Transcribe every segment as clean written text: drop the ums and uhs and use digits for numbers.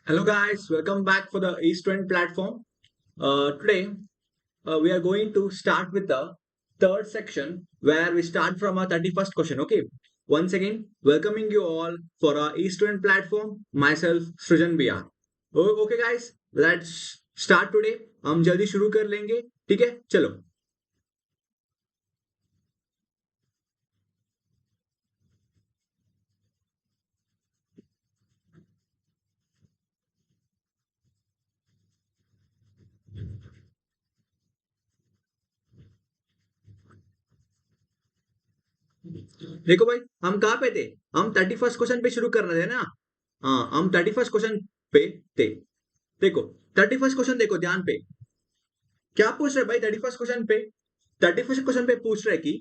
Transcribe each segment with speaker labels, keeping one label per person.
Speaker 1: Hello guys, welcome back for the East Trend platform. Today we are going to start with the third section where we start from our 31st question. Okay. Once again, welcoming you all for our East Trend platform. Myself, Srijan BR. Okay guys, let's start today. हम जल्दी शुरू कर लेंगे. ठीक है, चलो. देखो भाई, हम कहाँ पे थे? हम 31st क्वेश्चन पे शुरू कर रहे थे ना. हाँ, हम 31st क्वेश्चन पे थे. देखो, 31st क्वेश्चन देखो ध्यान पे. क्या पूछ रहे भाई 31st क्वेश्चन पे? 31st क्वेश्चन पे पूछ रहे कि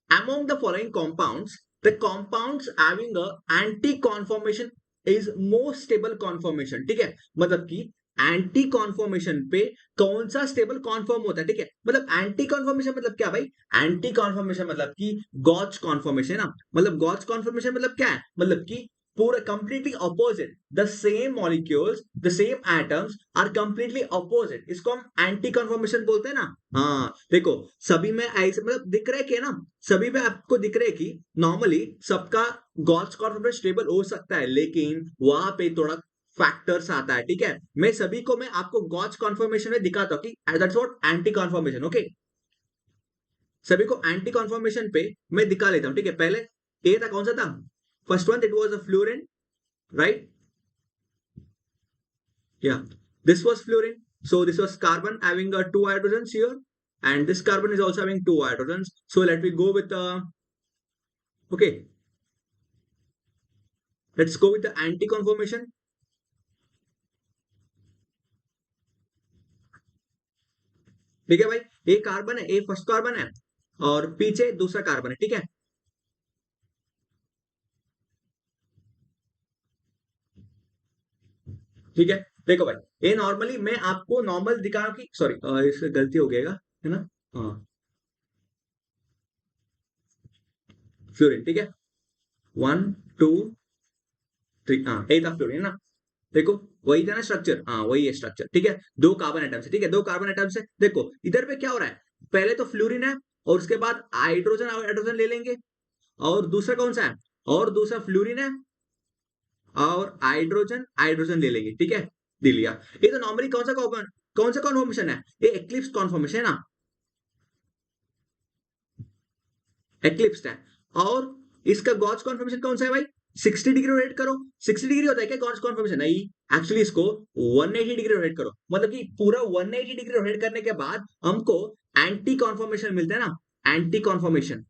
Speaker 1: among the following compounds, the compounds having a anti conformation is most stable conformation. ठीक है, मतलब कि एंटी कॉन्फॉर्मेशन पे कौन सा स्टेबल कॉन्फॉर्म होता है. ठीक है, मतलब एंटी कॉन्फॉर्मेशन मतलब क्या भाई? एंटी कॉन्फॉर्मेशन मतलब कि गॉच कॉन्फॉर्मेशन ना. मतलब गॉच कॉन्फॉर्मेशन मतलब क्या है? मतलब कि पूरा completely opposite, the same molecules, the same atoms are completely opposite, इसको हम एंटी कॉन्फॉर्मेशन बोलते हैं ना. हाँ देखो, सभी में ऐसे मतलब दिख रहा है कि ना, सभी में आपको दिख रहा है कि नॉर्मली सबका गॉड्स कॉन्फिडेंस स्टेबल हो सकता है, लेकिन वहां पे थोड़ा फैक्टर्स आता है. ठीक है, मैं सभी को मैं आपको गॉड्स कॉन्फर्मेशन में दिखाता हूँ कि that's what anti conformation. Okay, सभी को एंटी कॉन्फर्मेशन पे मैं दिखा लेता हूँ. ठीक है, पहले ए था, कौन सा था? First one, it was a fluorine, right? Yeah, this was fluorine. So this was carbon having two hydrogens here, and this carbon is also having two hydrogens. So let me go with okay, let's go with the anti conformation. ठीक है भाई, ए carbon है, ए first carbon है और पीछे दूसरा carbon है. ठीक है, ठीक है. देखो भाई, ये नॉर्मली मैं आपको नॉर्मल दिखा रहा हूं कि सॉरी, इससे गलती हो गएगा, है ना. हाँ, फ्लोरीन. ठीक है, वन, टू, थ्री. हाँ, ए था फ्लोरीन ना. देखो, वही था ना स्ट्रक्चर. हाँ, वही है स्ट्रक्चर. ठीक है, दो कार्बन एटम्स है. ठीक है, दो कार्बन एटम्स है. देखो इधर पे क्या हो रहा है, पहले तो फ्लोरीन है और उसके बाद हाइड्रोजन हाइड्रोजन ले लेंगे. और दूसरा कौन सा है? और दूसरा फ्लोरीन है और हाइड्रोजन हाइड्रोजन ले लेंगे. ठीक है, दे लिया. ये तो नॉर्मली कौन सा कॉन्फॉर्मेशन है? ये एक्लिप्स कॉन्फॉर्मेशन है ना, एक्लिप्स है. और इसका गॉड्स कॉन्फॉर्मेशन कौन सा है भाई? 60 डिग्री रोटेट करो. 60 डिग्री होता है क्या गॉड्स कॉन्फॉर्मेशन? नहीं, एक्चुअली इसको 180 डिग्री रोटेट करो. मतलब कि पूरा 180 डिग्री रोटेट करने के बाद हमको एंटी कॉन्फॉर्मेशन मिलता है ना, एंटी कॉन्फॉर्मेशन.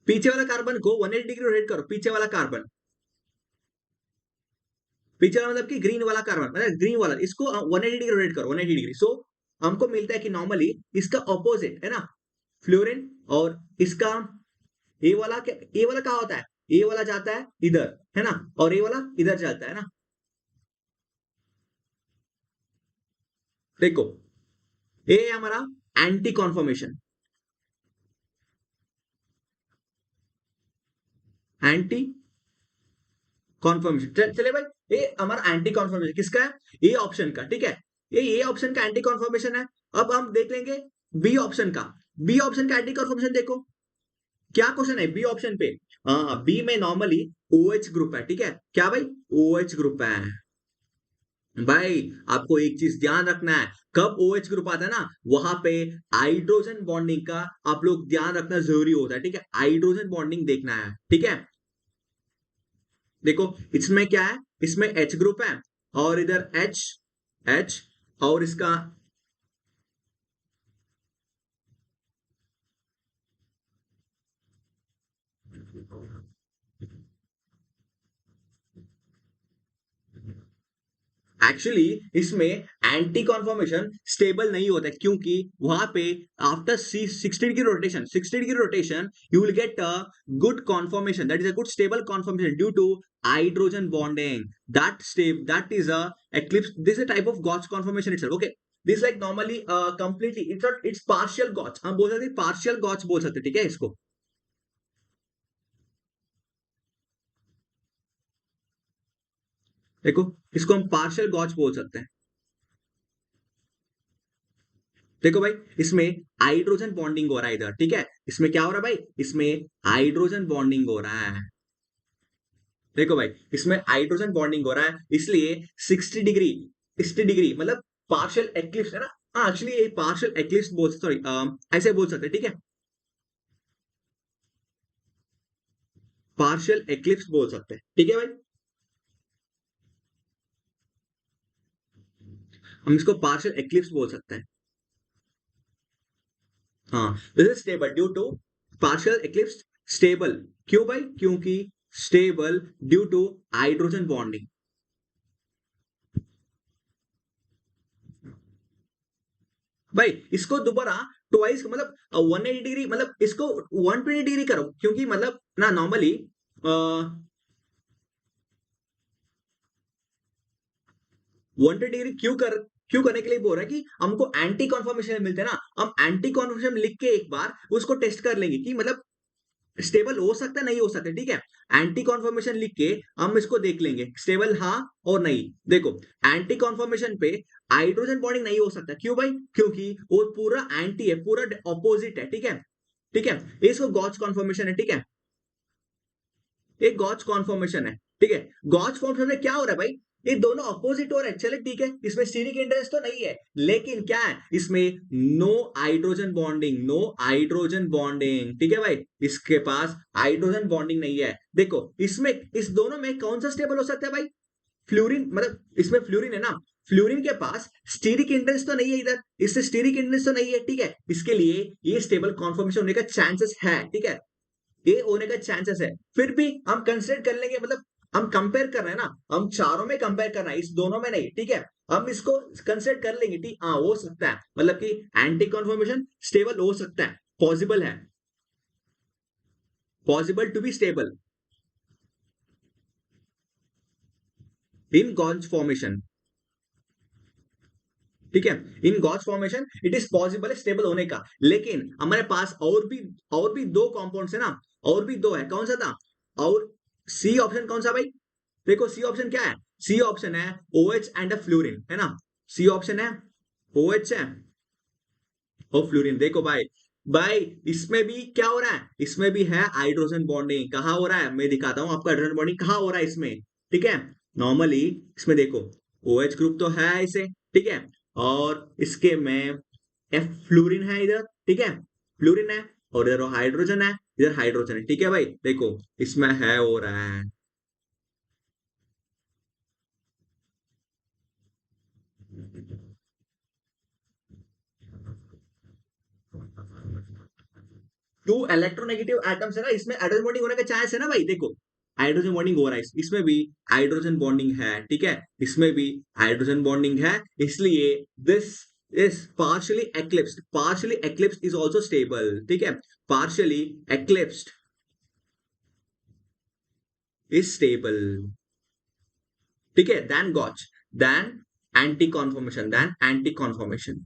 Speaker 1: पीछे वाला कार्बन को 180 डिग्री रोटेट करो, पीछे वाला कार्बन, पीछे वाला मतलब कि ग्रीन वाला कार्बन, मतलब ग्रीन वाला, इसको 180 डिग्री रोटेट करो, 180 डिग्री. सो हमको मिलता है कि नॉर्मली इसका ऑपोजिट है ना, फ्लोरीन. और इसका ए वाला क्या, ए वाला कहा होता है? ए वाला जाता है इधर, है ना, और ए वाला इधर जाता है ना. देखो, ए है हमारा एंटी कॉन्फॉर्मेशन, एंटी कॉन्फॉर्मेशन. चले भाई, ये हमारा एंटी कॉन्फॉर्मेशन किसका है? ए ऑप्शन का. ठीक है, ये ए ऑप्शन का एंटी कॉन्फॉर्मेशन है. अब हम देख लेंगे बी ऑप्शन का. बी ऑप्शन का एंटी कॉन्फॉर्मेशन देखो, क्या क्वेश्चन है बी ऑप्शन पे. हाँ, बी में नॉर्मली ओ एच ग्रुप है. ठीक है, क्या भाई? ओ एच ग्रुप है. भाई आपको एक चीज ध्यान रखना है, कब OH ग्रुप आता है ना, वहां पे हाइड्रोजन बॉन्डिंग का आप लोग ध्यान रखना जरूरी होता है. ठीक है, हाइड्रोजन बॉन्डिंग देखना है. ठीक है, देखो इसमें क्या है, इसमें H ग्रुप है और इधर H, H, और इसका एक्चुअली इसमें एंटी कॉन्फॉर्मेशन स्टेबल नहीं होता है, क्योंकि वहां पे after 60 degree rotation you will get a good conformation, that is a good stable conformation due to hydrogen bonding. That is a eclipse. This is a type of Gauss conformation itself. Okay, this like normally completely it's not, it's partial Gauss, हम बोल सकते हैं partial Gauss बोल सकते हैं. ठीक है, इसको. देखो, इसको हम पार्शियल गॉच बोल सकते हैं। देखो भाई, इसमें हाइड्रोजन बॉन्डिंग हो रहा है इधर, ठीक है। इसमें क्या हो रहा है भाई, इसमें हाइड्रोजन बॉन्डिंग हो रहा है। देखो भाई, इसमें हाइड्रोजन बॉन्डिंग हो रहा है, इसलिए 60 डिग्री, 60 डिग्री मतलब पार्शियल एक्लिप्स है ना। हाँ, एक्चुअली ये पार्शियल एक्लिप्स बोल, सॉरी, ऐसे बोल सकते हैं, ठीक है। पार्शियल एक्लिप्स बोल सकते हैं, ठीक है भाई। हम इसको पार्शियल एक्लिप्स बोल सकते हैं। हाँ, this is stable due to partial eclipse. Stable क्यों भाई, क्योंकि stable due to hydrogen bonding. भाई इसको दोबारा ट्वाइस मतलब 180 डिग्री, मतलब इसको 120 डिग्री करो, क्योंकि मतलब ना नॉर्मली 120 डिग्री क्यों करने के लिए बोल रहा है कि हमको एंटी कॉन्फर्मेशन मिलते हैं ना। हम एंटी कॉन्फर्मेशन लिख के एक बार उसको टेस्ट कर लेंगे कि मतलब स्टेबल हो सकता है नहीं हो सकता है, ठीक है। एंटी कॉन्फर्मेशन लिख के हम इसको देख लेंगे स्टेबल हाँ और नहीं। देखो, एंटी कॉन्फर्मेशन पे हाइड्रोजन बॉन्डिंग नहीं हो सकता, क्यों भाई, क्योंकि वो पूरा एंटी है, पूरा ऑपोजिट है, ठीक है। ठीक है, इसको गॉच कॉन्फर्मेशन है, ठीक है। एक गॉच कॉन्फर्मेशन है, ठीक है। गॉच फॉर्मेशन में क्या हो रहा है भाई, ये दोनों अपोजिट हो रहे हैं, चले ठीक है। इसमें स्टीरिक इंटरेस्ट तो नहीं है, लेकिन क्या है इसमें, no hydrogen bonding, no hydrogen bonding, ठीक है भाई। इसके पास हाइड्रोजन बॉन्डिंग नहीं है। देखो, इसमें इस दोनों में कौन सा स्टेबल हो सकता है भाई, फ्लोरीन, मतलब इसमें फ्लोरीन है ना। फ्लोरीन के पास स्टीरिक इंटरेस्ट तो नहीं है इधर, इससे स्टीरिक इंटरेस्ट तो नहीं है, ठीक है। इसके लिए ये स्टेबल कॉन्फर्मेशन होने का चांसेस है, ठीक है। ये होने का चांसेस है, फिर भी हम कंसिडर कर लेंगे, मतलब हम कंपेयर कर रहे हैं ना, हम चारों में कंपेयर करना है, इस दोनों में नहीं, ठीक है। हम इसको कंसिडर कर लेंगे, ठीक, हाँ हो सकता है, मतलब कि एंटी कन्फर्मेशन स्टेबल हो सकता है, पॉसिबल है, possible to be stable in gauche formation, ठीक है। In gauche formation it is possible stable होने का, लेकिन हमारे पास और भी दो कंपाउंड्स है ना। और भी दो है, कौन सा था, और सी ऑप्शन कौन सा भाई। देखो, सी ऑप्शन क्या है, सी ऑप्शन है O H and a fluorine, है ना। सी ऑप्शन है ओ एच है और फ्लोरीन। देखो भाई, भाई इसमें भी क्या हो रहा है, इसमें भी है हाइड्रोजन बॉन्डिंग, कहाँ हो रहा है, मैं दिखाता हूं आपको हाइड्रोजन बॉन्डिंग कहाँ हो रहा है इसमें, ठीक है। नॉर्मली इसमें देखो, ओ एच ग्रुप तो है इसे, ठीक है। और इसके में एफ फ्लोरीन है इधर, ठीक है। फ्लोरीन है, और इधर हाइड्रोजन है, इधर हाइड्रोजन है, ठीक है भाई। देखो, इसमें है हो रहा है। टू इलेक्ट्रोनेगेटिव एटम्स है ना, इसमें हाइड्रोजन बॉन्डिंग होने का चांस है ना भाई। देखो, हाइड्रोजन बॉन्डिंग हो रहा है, इसमें भी हाइड्रोजन बॉन्डिंग है, ठीक है। इसमें भी हाइड्रोजन बॉन्डिंग है, इसलिए this is partially eclipsed is also stable, ठीक है। पार्शियली एक्लिप्स्ड इज स्टेबल, ठीक है। Then gauche, then anti conformation, then anti conformation,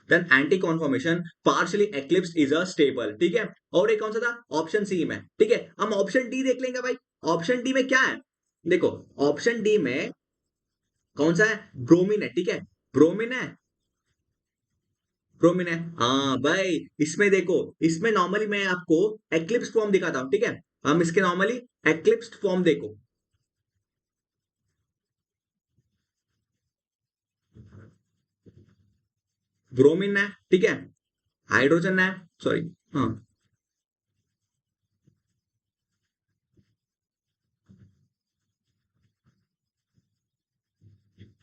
Speaker 1: then anti conformation, partially eclipsed is a stable, ठीक है। और एक कौन सा था, ऑप्शन सी में, ठीक है। हम ऑप्शन डी देख लेंगे भाई। ऑप्शन डी में क्या है, देखो, ऑप्शन डी में कौन सा है, ब्रोमीन है, ठीक है। ब्रोमीन है, ब्रोमीन है, हाँ भाई। इसमें देखो, इसमें नॉर्मली मैं आपको एक्लिप्स फॉर्म दिखाता हूं, ठीक है। हम इसके नॉर्मली एक्लिप्स फॉर्म देखो, ब्रोमीन है, ठीक है। हाइड्रोजन है, सॉरी, हाँ,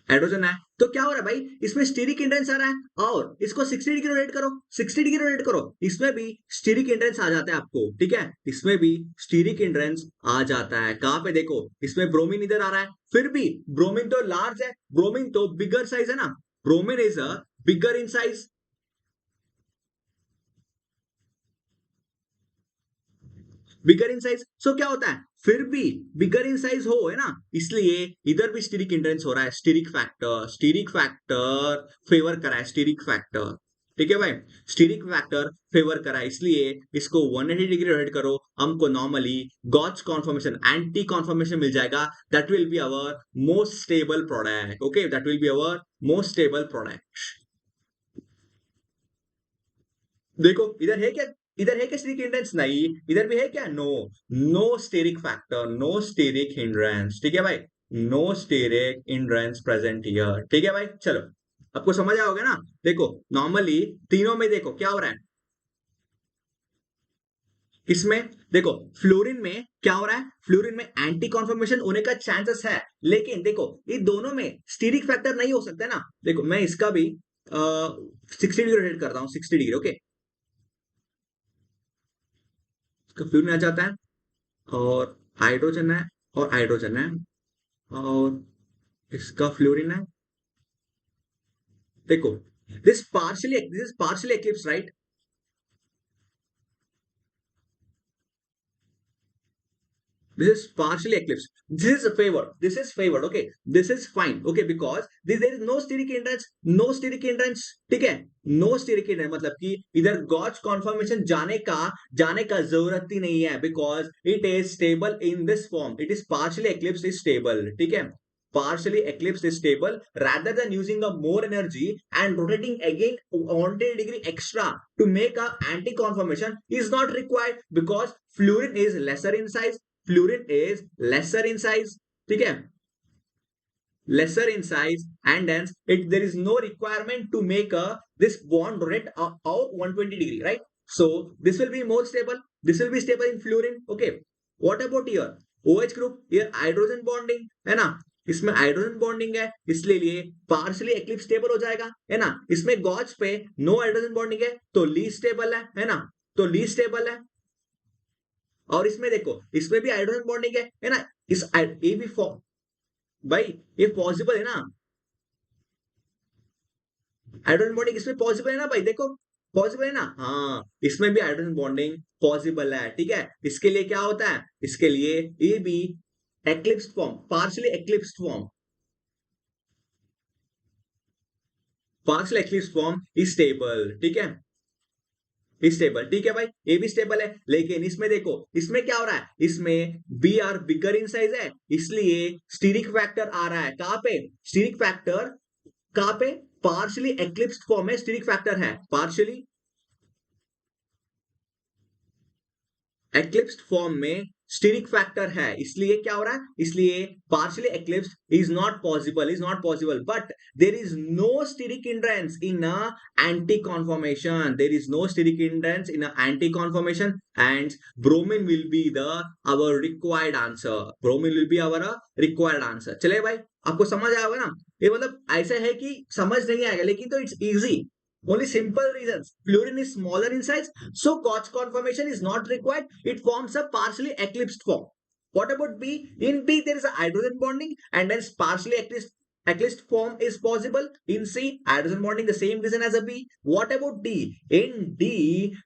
Speaker 1: हाइड्रोजन है। तो क्या हो रहा है भाई, इसमें स्टीरिक इंटेंस आ रहा है, और इसको 60 डिग्री रोटेट करो, 60 डिग्री रोटेट करो, इसमें भी स्टीरिक इंटेंस आ जाता है आपको, ठीक है। इसमें भी स्टीरिक इंटेंस आ जाता है, कहां पे देखो, इसमें ब्रोमीन इधर आ रहा है, फिर भी ब्रोमीन तो लार्ज है, ब्रोमीन तो बिगर साइज है ना। Bromine is a bigger in size, bigger in size, so क्या होता है, फिर भी बिगर इन साइज हो, है ना। इसलिए इधर भी स्टीरिक इंटेंस हो रहा है, स्टीरिक फैक्टर फेवर करा है, स्टीरिक फैक्टर, ठीक है भाई, स्टीरिक फैक्टर फेवर करा इसलिए इसको 180 डिग्री रोटेट करो, हमको नॉर्मली गॉच कॉन्फॉर्मेशन एंटी कॉन्फॉर्मेशन मिल जाएगा, that will be our most stable product. Okay, that will be our most stable product. देखो इधर है क्या, इधर है क्या स्टेरिक हिंड्रेंस? नहीं, इधर भी है क्या? No, no steric factor, no steric hindrance. ठीक है भाई, no steric hindrance present here. ठीक है भाई, चलो आपको समझ आया होगा ना। देखो नॉर्मली तीनों में देखो क्या हो रहा है, इसमें देखो फ्लोरीन में क्या हो रहा है, फ्लोरीन में एंटी कॉन्फर्मेशन होने का चांसेस है, लेकिन देखो ये दोनों में स्टीरिक फैक्टर नहीं हो सकता है ना। देखो मैं इसका भी 60 डिग्री रोटेट करता हूँ, 60 डिग्री। ओके, इसका फ्लोरीन आ जाता है और हाइड्रोजन है, और हाइड्रोजन है, और इसका फ्लोरीन है। देखो this is partially eclipse, right? This is partially eclipsed. This is favored. This is favored. Okay. This is fine. Okay. Because there is no steric hindrance. No steric hindrance. ठीक है, no steric hindrance मतलब कि इधर गॉच conformation जाने का जरूरत ही नहीं है, because it is stable in this form, it is partially eclipsed is stable. ठीक है, partially eclipsed is stable rather than using a more energy and rotating again 180 degree extra to make a anti conformation is not required, because fluorine is lesser in size, fluorine is lesser in size. ठीक है, lesser in size, and hence there is no requirement to make this bond rotate out 120 degree, right? So this will be more stable, this will be stable in fluorine. Okay, what about here OH group? here hydrogen bonding है ना, इसमें hydrogen bonding है, इसलिए partially eclipse stable हो जाएगा, है ना। इसमें गॉच पे नो हाइड्रोजन बॉन्डिंग है तो लीस्ट स्टेबल है ना, तो लीस्ट स्टेबल है। और इसमें देखो इसमें भी हाइड्रोजन बॉन्डिंग है ना, इस ये भी भाई ये पॉसिबल है ना, हाइड्रोजन बॉन्डिंग इसमें पॉसिबल है ना भाई, देखो पॉसिबल है ना। हाँ, इसमें भी हाइड्रोजन बॉन्डिंग पॉसिबल है। ठीक है, इसके लिए क्या होता है, इसके लिए ये भी eclipsed form, partially eclipsed form, partial eclipsed form is stable. ठीक है, स्टेबल। ठीक है भाई, ये भी स्टेबल है, लेकिन इसमें देखो इसमें क्या हो रहा है, इसमें B R bigger in size है, इसलिए स्टीरिक फैक्टर आ रहा है कहां पे, स्टीरिक फैक्टर कहां पे, पार्शियली एक्लिप्स्ड फॉर्म में स्टीरिक फैक्टर है, पार्शियली एक्लिप्स्ड फॉर्म में स्टीरिक फैक्टर है, इसलिए क्या हो रहा है, इसलिए partially eclipsed is not possible, is not possible, but there is no steric hindrance in anti conformation, there is no steric hindrance in anti conformation, and bromine will be the our required answer, bromine will be our required answer. चले भाई, आपको समझ आएगा ना, ये मतलब ऐसा है कि समझ नहीं आएगा, लेकिन तो it's easy, only simple reasons. Fluorine is smaller in size, so Koch conformation is not required. It forms a partially eclipsed form. What about B? In B, there is a hydrogen bonding, and hence partially eclipsed form is possible. In C, hydrogen bonding, the same reason as a B. What about D? In D,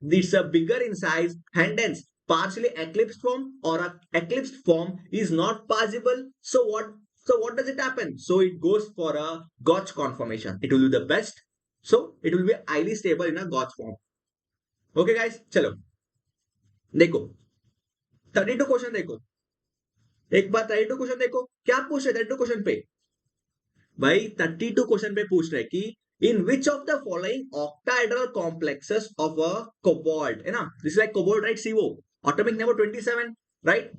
Speaker 1: it's a bigger in size, and hence partially eclipsed form or a eclipsed form is not possible. So what? So what does it happen? So it goes for a Gauch conformation. It will be the best, so it will be highly stable in a Gauch form. Okay guys, चलो देखो 32 question देखो, एक बार 32 question देखो क्या पूछ रहे 32 question पे, भाई 32 क्वेश्चन पे पूछ रहे कि in which of the following octahedral complexes of a cobalt, है ना, this is like cobalt, right? CO atomic number 27, right?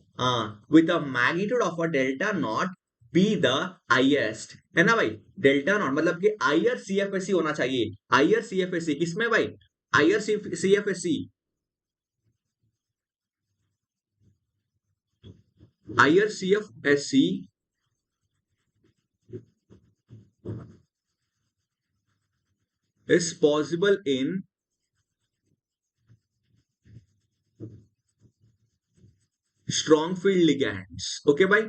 Speaker 1: With a magnitude of a delta naught be the highest, है ना भाई, डेल्टा नॉट मतलब कि higher CFSC होना चाहिए, higher CFSC किसमें भाई, higher CFSC, higher CFSC is possible in strong field ligands. Okay bhai,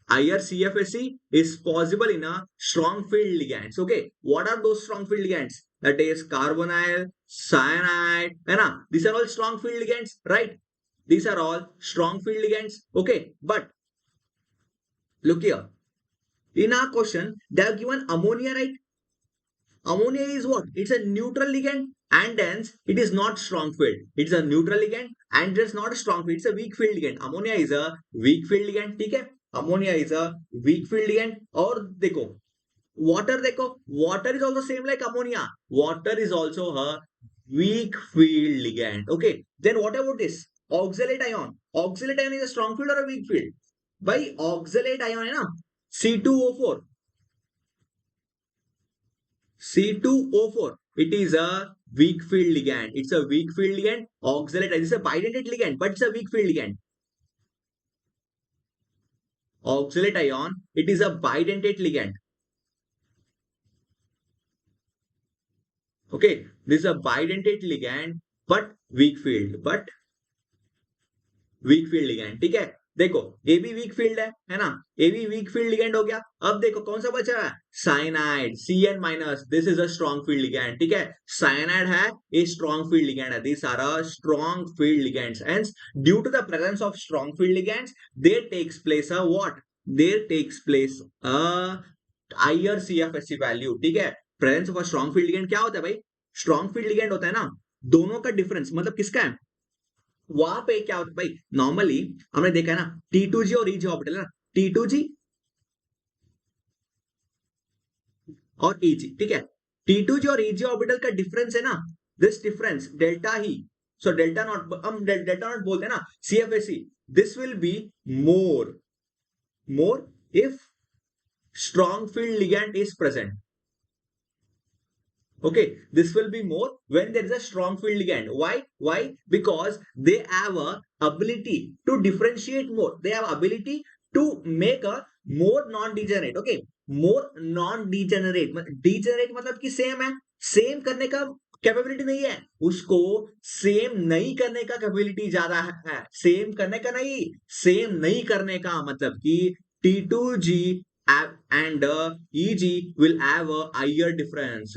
Speaker 1: higher CFSE is possible in a strong field ligands. Okay, what are those strong field ligands? That is carbonyl, cyanide, है ना, these are all strong field ligands, right? These are all strong field ligands. Okay, but look here, in our question they have given ammonia, right? ammonia is what? It's a neutral ligand and hence it is not strong field. It's a neutral ligand and it's not a strong field. It's a weak field ligand. Ammonia is a weak field ligand. ठीक है, ammonia is a weak field ligand. और देखो water is also same like ammonia. Water is also a weak field ligand. Okay, then what about this oxalate ion? Oxalate ion is a strong field or a weak field? भाई oxalate ion है ना, C2O4. C2O4. It is a weak field ligand. It's a weak field ligand. Oxalate is a bidentate ligand, but it's a weak field ligand. Oxalate ion, it is a bidentate ligand. Okay, this is a bidentate ligand, but weak field. ligand. ठीक है, देखो ए भी weak field है ना, ए भी weak field ligand हो गया. अब देखो कौन सा बचा है, cyanide, Cn minus. This is a strong field ligand. ठीक है, साइनाइड है, ये स्ट्रॉन्ग फील्ड लिगेंड है. This are a strong field ligands. Hence, due to the presence of strong field ligands, there takes place a what? There takes place a higher CFSC value. ठीक है, presence of a strong field ligand क्या होता है भाई? Strong field ligand होता है ना, दोनों का डिफरेंस मतलब किसका है, वहां पे क्या होता है भाई, नॉर्मली हमने देखा है ना T2G और EG ऑर्बिटल है ना, T2G और EG. ठीक है, T2G और EG ऑर्बिटल का डिफरेंस है ना, this difference delta he, so delta not, हम डेल्टा नॉट बोलते हैं ना, CFSC. This will be more if strong field ligand is present. Okay, this will be more when there is a strong field ligand. Why? Because they have a ability to differentiate more. They have ability to make a more non-degenerate. Okay, more non-degenerate. Degenerate मतलब कि same है, same करने का capability नहीं है, उसको same नहीं करने का कैपेबिलिटी ज्यादा है. सेम करने का नहीं, सेम नहीं करने का मतलब कि T2G and EG will have a higher difference,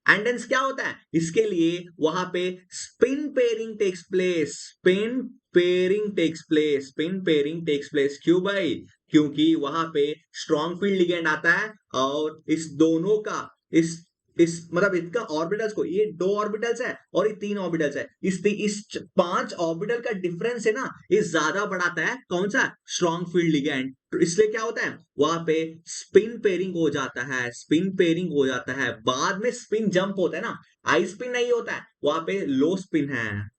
Speaker 1: and hence क्या होता है, इसके लिए वहां पे spin pairing takes place. क्यों भाई? क्योंकि वहां पे स्ट्रॉन्ग फील्ड लिगेंड आता है और इस दोनों का इस मतलब इसका ऑर्बिटल्स को, ये 2 ऑर्बिटल्स है और ये 3 ऑर्बिटल्स है, इस 5 ऑर्बिटल का डिफरेंस है ना, ये ज्यादा बढ़ाता है कौन सा, स्ट्रॉन्ग फील्ड लिगेंड. तो इसलिए क्या होता है, वहां पे स्पिन पेयरिंग हो जाता है. बाद में स्पिन जंप होता है ना, हाई स्पिन नहीं होता है, वहां पे लो स्पिन है,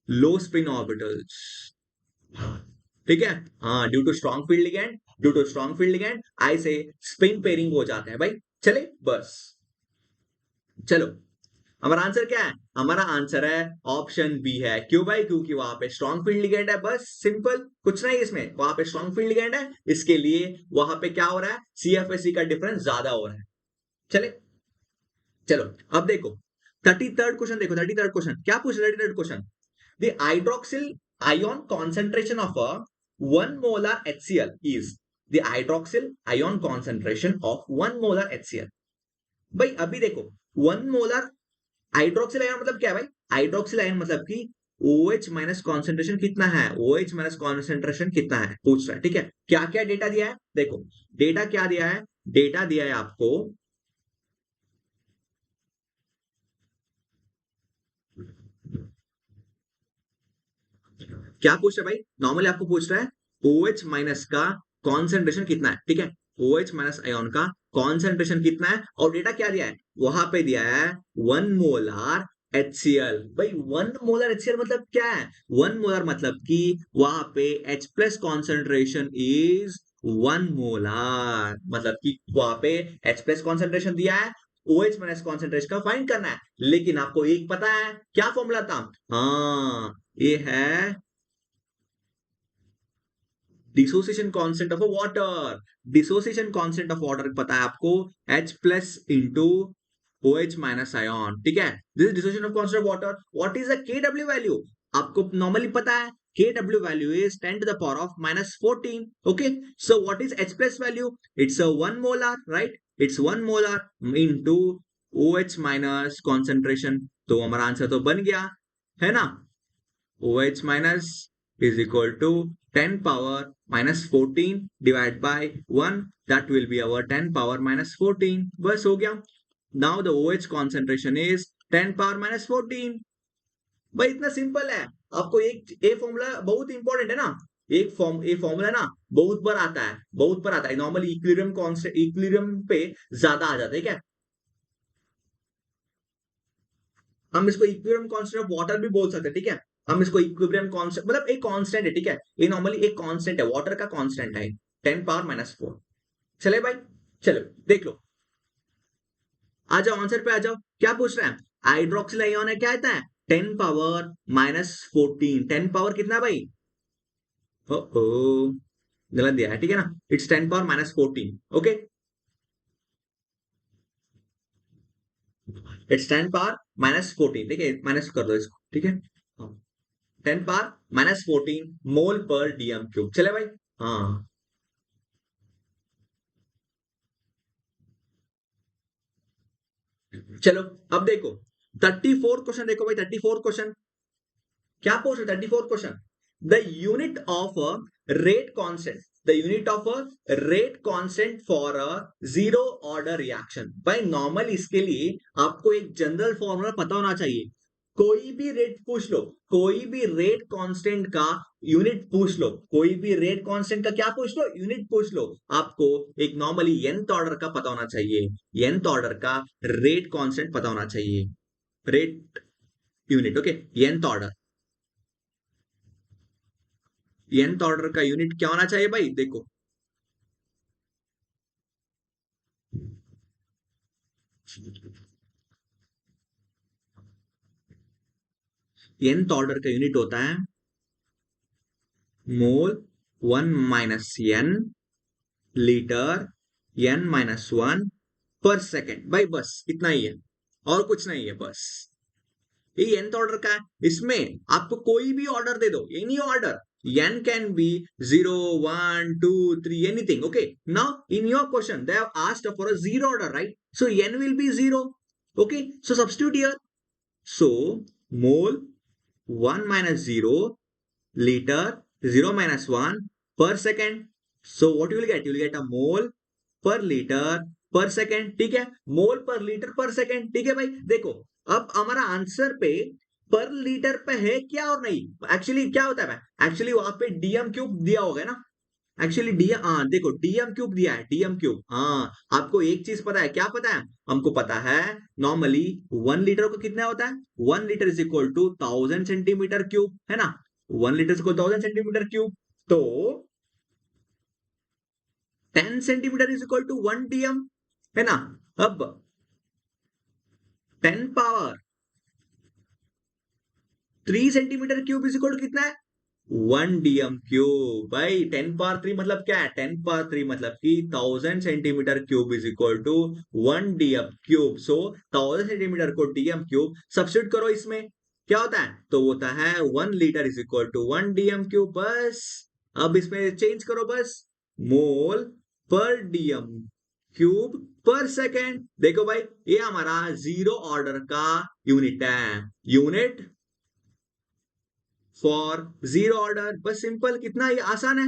Speaker 1: लो स्पिन ऑर्बिटल्स. ठीक है, हाँ, due to strong field ligand आई से स्पिन पेयरिंग हो जाते हैं भाई. चले बस, चलो हमारा आंसर क्या है, हमारा आंसर है ऑप्शन बी है. क्यों भाई? क्योंकि वहां पे स्ट्रॉन्ग फील्ड लिगेंड है, बस सिंपल, कुछ नहीं इसमें, वहां पे स्ट्रॉन्ग फील्ड लिगेंड है, इसके लिए वहां पे क्या हो रहा है, CFSC का डिफरेंस ज्यादा हो रहा है. चले, चलो अब देखो 33rd क्वेश्चन. देखो 33rd क्वेश्चन क्या पूछ रहा है. 33rd question, the hydroxyl ion concentration of a 1 molar HCl is the hydroxyl ion concentration of 1 molar HCl. भाई अभी देखो 1 मोलर हाइड्रोक्सिल आयन मतलब क्या है भाई, हाइड्रोक्सिल आयन मतलब कि OH माइनस कॉन्सेंट्रेशन कितना है, OH माइनस कॉन्सेंट्रेशन कितना है पूछ रहा है. ठीक है, क्या क्या डेटा दिया है, देखो डेटा क्या दिया है, डेटा दिया है आपको, क्या पूछ रहा है भाई, नॉर्मली आपको पूछ रहा है OH माइनस का कॉन्सेंट्रेशन कितना है. ठीक है, OH माइनस आयन का कॉन्सेंट्रेशन कितना है, और डेटा क्या दिया है, वहां पे दिया है 1 मोलार HCl. भाई 1 मोलर HCl मतलब क्या है, 1 मोलर मतलब कि वहां पे H plus concentration is 1 molar, मतलब कि वहां पे H प्लस कॉन्सेंट्रेशन दिया है, OH माइनस कॉन्सेंट्रेशन का फाइंड करना है. लेकिन आपको एक पता है क्या फॉर्मूला था, हाँ ये है dissociation constant of water. Dissociation constant of water पता है आपको, H plus into OH minus ion. ठीक है, this is dissociation of constant of water. What is the Kw value, आपको नॉर्मली पता है Kw value is 10 to the power of -14. Okay, so what is H plus value, it's 1 molar, right, it's 1 molar into OH minus concentration. तो हमारा answer तो बन गया है ना, OH minus is equal to 10 power minus 14 divided by 1, that will be our 10 power minus 14. बस हो गया. Now the OH concentration is 10 power minus 14. भाई इतना सिंपल है. आपको एक ये फॉर्मूला बहुत इंपॉर्टेंट है ना. ये फॉर्मूला ना बहुत बार आता है, बहुत बार आता है. नॉर्मली इक्विलिब्रियम कांस्टेंट, इक्विलिब्रियम पे ज्यादा आ जाता है क्या. हम इसको इक्विलिब्रियम कांस्टेंट ऑफ वाटर भी बोल सकते हैं. ठीक है, हम इसको इक्विलिब्रियम कांस्टेंट मतलब एक कांस्टेंट है. ठीक है, ये नॉर्मली एक कांस्टेंट है, वाटर का कांस्टेंट है 10 पावर माइनस 4. चले भाई, चलो देख लो. आ जाओ आंसर पे आ जाओ. क्या पूछ रहे हैं. हाइड्रोक्सिल आयन है, क्या आता है 10 पावर माइनस 14. 10 पावर कितना भाई. ओ गलत दिया है. ठीक है ना, it's 10 power minus 14. Okay, it's 10 power minus 14. ठीक है, माइनस कर दो इसको. ठीक है, 10 पावर माइनस 14 मोल पर डीएम क्यूब. चले भाई. हाँ, चलो अब देखो 34 क्वेश्चन. देखो भाई 34 क्वेश्चन क्या पूछ रहे. 34 question, the unit of a rate constant, the unit of a rate constant for a zero order reaction. भाई नॉर्मल इसके लिए आपको एक जनरल फॉर्मूला पता होना चाहिए. कोई भी रेट पूछ लो, कोई भी रेट कांस्टेंट का यूनिट पूछ लो, कोई भी रेट कांस्टेंट का क्या पूछ लो, यूनिट पूछ लो. आपको एक नॉर्मली nth ऑर्डर का पता होना चाहिए. nth ऑर्डर का रेट कांस्टेंट पता होना चाहिए. Rate unit. Okay, nth order, nth order का यूनिट क्या होना चाहिए भाई. देखो nth ऑर्डर का यूनिट होता है मोल 1 minus n litre n minus 1 पर सेकेंड. भाई बस इतना ही है और कुछ नहीं है. बस ये nth ऑर्डर का है. इसमें आपको कोई भी ऑर्डर दे दो, any order, n can be 0 1 2 3 anything. Okay, now in your question they have asked for a zero order, right? So n will be 0. Okay, so substitute here. So mole 1 minus 0 liter 0 minus 1 per second. So what you will get, you will get a mole per liter per second. ठीक है, मोल पर litre पर second. ठीक है भाई, देखो अब हमारा आंसर पे पर लीटर पे है क्या और नहीं. एक्चुअली क्या होता है, एक्चुअली वहां पे डीएम क्यूब दिया होगा ना. एक्चुअली डीएम, हाँ देखो डीएम क्यूब दिया है, डीएम क्यूब. हाँ, आपको एक चीज पता है, क्या पता है. हमको पता है नॉर्मली 1 लीटर को कितना होता है. 1 litre is equal to 1000 centimetre cube, है ना. 1 litre is equal 1000 centimetre cube. तो 10 centimetre is equal to 1 DM, है ना. अब 10 power 3 centimetre cube is equal to कितना है 1 डीएम क्यूब. भाई 10 पावर 3 मतलब क्या है. 10 पावर 3 मतलब कि 1000 centimetre cube is equal to 1 DM cube. So 1000 centimetre को डीएम क्यूब सब्स्टिट्यूट करो इसमें, क्या होता है. तो होता है 1 litre is equal to 1 DM cube. बस अब इसमें चेंज करो, बस मोल पर डीएम क्यूब पर सेकेंड. देखो भाई ये हमारा जीरो ऑर्डर का यूनिट है, यूनिट फॉर जीरो ऑर्डर. बस सिंपल, कितना ये आसान है.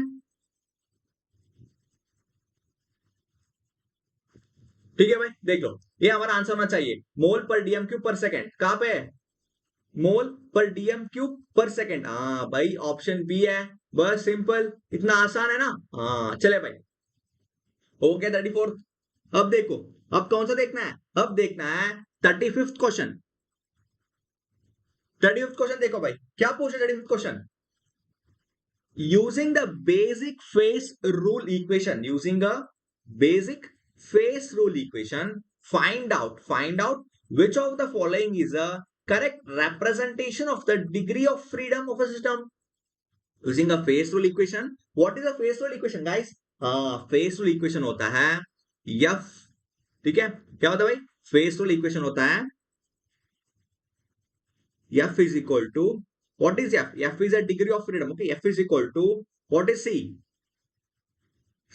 Speaker 1: ठीक है भाई, देख लो ये हमारा आंसर होना चाहिए मोल पर डीएम क्यूब पर सेकेंड. कहां पे है, मोल पर डीएम क्यूब पर सेकेंड. हाँ भाई ऑप्शन बी है. बस सिंपल, इतना आसान है ना. हाँ चले भाई, हो गया 34. अब देखो, अब कौन सा देखना है, अब देखना है 35th क्वेश्चन. 35th क्वेश्चन देखो भाई, क्या पूछे 35th question. Using the basic phase rule equation, using a basic phase rule equation, find out which of the following is a correct representation of the degree of freedom of a system. Using a phase rule equation, what is a phase rule equation guys. phase rule equation होता है F. ठीक है, क्या होता है भाई, phase rule equation होता है F is equal to, what is F? F is a degree of freedom. Okay, F is equal to, what is C?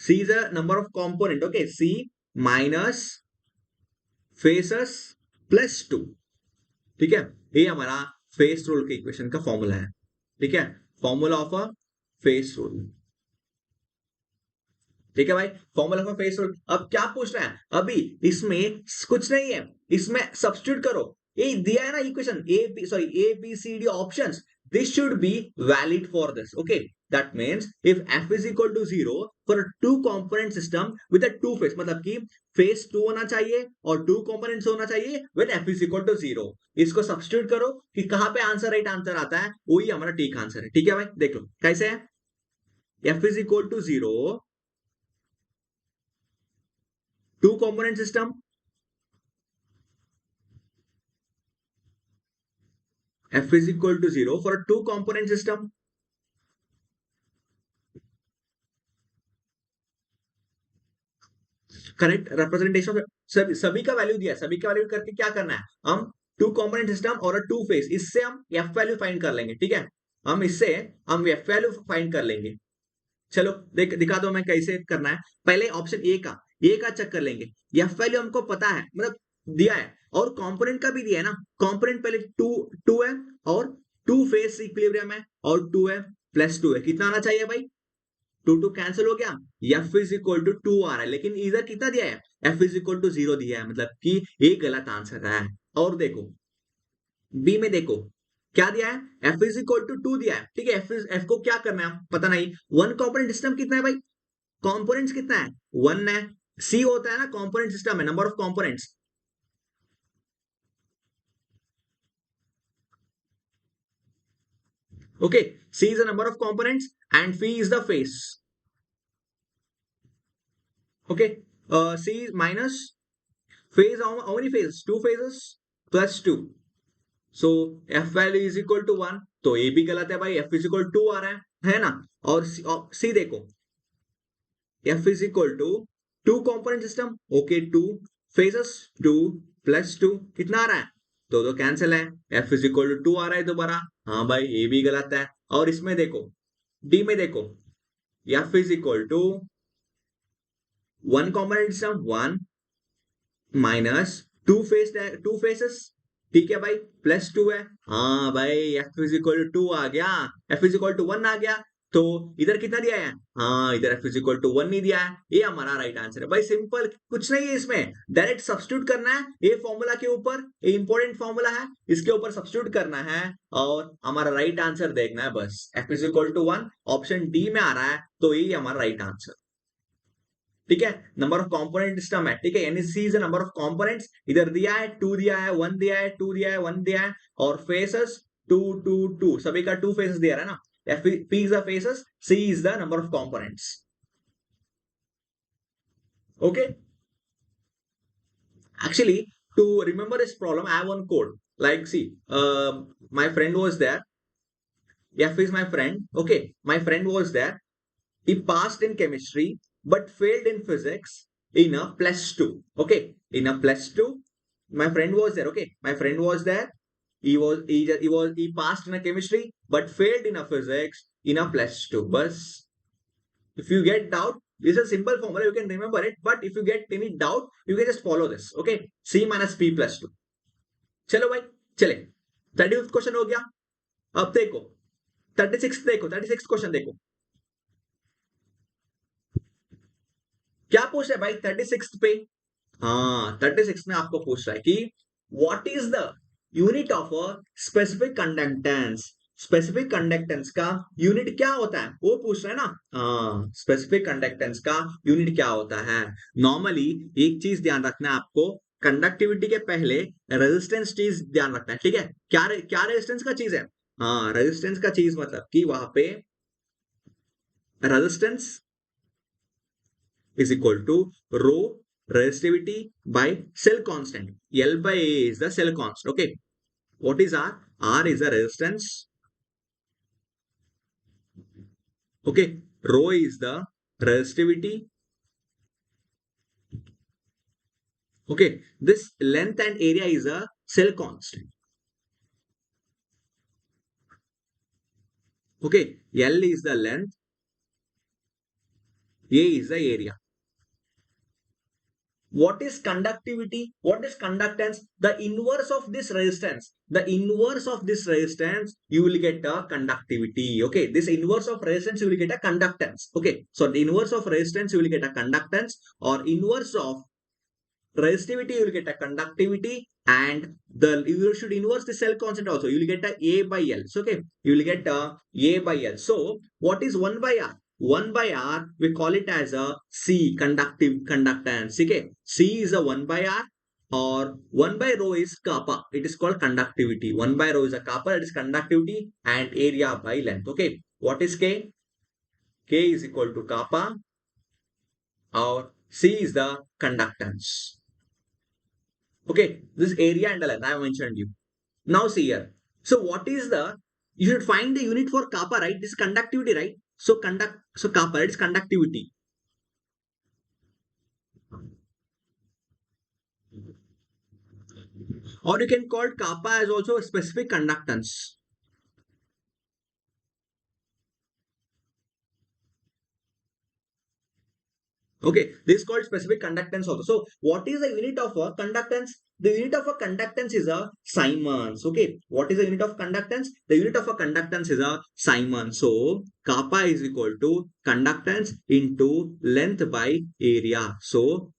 Speaker 1: C is a number of component. Okay, C minus phases plus 2. ठीक है, ये हमारा face rule के equation का formula है. ठीक है, formula of a face rule. ठीक है भाई, formula of a face rule. अब क्या पूछ रहा है, अभी इसमें कुछ नहीं है, इसमें सब्स्टिट्यूट करो। ये दिया है ना equation, A B C D options, this should be valid for this. Okay, that means if f is equal to 0 for a two component system with a two phase, मतलब कि फेस 2 होना चाहिए और टू कंपोनेंट्स होना चाहिए when f is equal to 0, इसको substitute करो कि कहां पे आंसर राइट आंसर आता है, वही हमारा ठीक आंसर है। ठीक है भाई, देख लो कैसे है। f is equal to 0, two component system, f is equal to 0 for a two component system, correct representation. सभी का वैल्यू दिया है, सभी का वैल्यू करके क्या करना है, हम टू कंपोनेंट सिस्टम और टू फेस, इससे हम एफ वैल्यू फाइंड कर लेंगे। ठीक है, हम इससे हम एफ वैल्यू फाइंड कर लेंगे। चलो दिखा दो मैं कैसे करना है। पहले ऑप्शन ए का चेक कर लेंगे, एफ वैल्यू हमको पता है, मतलब दिया है, और कंपोनेंट का भी दिया है ना। कंपोनेंट पहले टू टू है, और टू फेस इक्विलिब्रियम है, और टू है प्लस टू है, कितना आना चाहिए भाई, टू टू कैंसिल हो गया, F is equal to two आ रहा है, लेकिन इधर कितना दिया है, F is equal to zero दिया है, मतलब कि ये गलत आंसर है। और देखो बी में देखो क्या दिया है, F is equal to two दिया है। ठीक है, एफ को क्या करना है पता नहीं। वन कंपोनेंट सिस्टम कितना है भाई, कंपोनेंट्स कितना है, वन है। सी होता है ना कंपोनेंट सिस्टम है, number of components. Okay, C is the number of components and phi is the phase. Okay, C minus phase, how many phases, two phases plus two, so f value is equal to 1, तो ये भी गलत है भाई, f is equal to आ रहा है ना। और C देखो, f is equal to two component system, okay two phases, two plus two कितना आ रहा है, दो दो कैंसिल है, f is equal to two आ रहा है दोबारा। हाँ भाई ये भी गलत है। और इसमें देखो D में देखो, f is equal to one component system one minus two phases. ठीक है भाई, प्लस टू है। हाँ भाई एफ इज इक्वल टू आ गया, F is equal to one आ गया। तो इधर कितना दिया है, हाँ इधर F is equal to one नहीं दिया है, ये हमारा राइट आंसर है भाई। सिंपल, कुछ नहीं है इसमें, डायरेक्ट सब्स्टिट्यूट करना है ये फॉर्मूला के ऊपर, ये इंपॉर्टेंट फॉर्मूला है, इसके ऊपर सब्स्टिट्यूट करना है और हमारा राइट आंसर देखना है बस। F is equal to one option D में आ रहा है, तो यही हमारा राइट आंसर। ठीक है, नंबर ऑफ कंपोनेंट सिस्टम है। ठीक है, यानी सी इज नंबर ऑफ कंपोनेंट्स, इधर दिया है टू दिया है, वन दिया है, टू दिया है, वन दिया है, और फेसेस टू टू टू, सभी का टू फेसेस दिया है ना। F P is the phases, C is the number of components. Okay, actually to remember this problem I have one code, like see, my friend was there, f is my friend. Okay, my friend was there, he passed in chemistry but failed in physics in a plus 2. Okay, in a plus 2, my friend was there. Okay, my friend was there, he passed in a chemistry but failed in a physics in a plus 2. But if you get doubt, this is a simple formula, you can remember it, but if you get any doubt you can just follow this. Okay, c minus p plus 2। चलो भाई, चले 35th question हो गया। अब देखो 36, देखो 36 question देखो क्या पूछ रहा है भाई 36 पे। हाँ 36 में आपको पूछ रहा है कि what is the unit of a specific conductance. Specific conductance का यूनिट क्या होता है वो पूछ रहा है ना। हाँ, स्पेसिफिक कंडक्टेंस का यूनिट क्या होता है। नॉर्मली एक चीज ध्यान रखना है आपको, कंडक्टिविटी के पहले रेजिस्टेंस चीज ध्यान रखना है। ठीक है, क्या क्या रेजिस्टेंस का चीज है, हाँ रेजिस्टेंस का चीज मतलब कि वहां पे resistance is equal to rho resistivity by cell constant. L by A is the cell constant. Okay. What is R? R is the resistance. Okay. Rho is the resistivity. Okay. This length and area is a cell constant. Okay. L is the length. A is the area. What is conductivity? What is conductance? The inverse of this resistance. The inverse of this resistance, you will get a conductivity. Okay, this inverse of resistance, you will get a conductance. Okay, so the inverse of resistance, you will get a conductance, or inverse of resistivity, you will get a conductivity, and the you should inverse the cell constant also. You will get a by L. So, okay, you will get a by L. So, what is 1 by R? 1 by R, we call it as a C, conductive conductance. Okay, C is a 1 by R, or 1 by rho is kappa. It is called conductivity. 1 by rho is a kappa, it is conductivity, and area by length. Okay, what is K? K is equal to kappa, or C is the conductance. Okay, this area and the length I have mentioned you. Now see here. So what is the, you should find the unit for kappa, right? This is conductivity, right? So kappa, it's conductivity. Or you can call kappa as also a specific conductance. Okay, this is called specific conductance also. So what is the unit of a conductance? The unit of a conductance is a Siemens. Okay, what is the unit of conductance? The unit of a conductance is a Siemens. So kappa is equal to conductance into length by area. So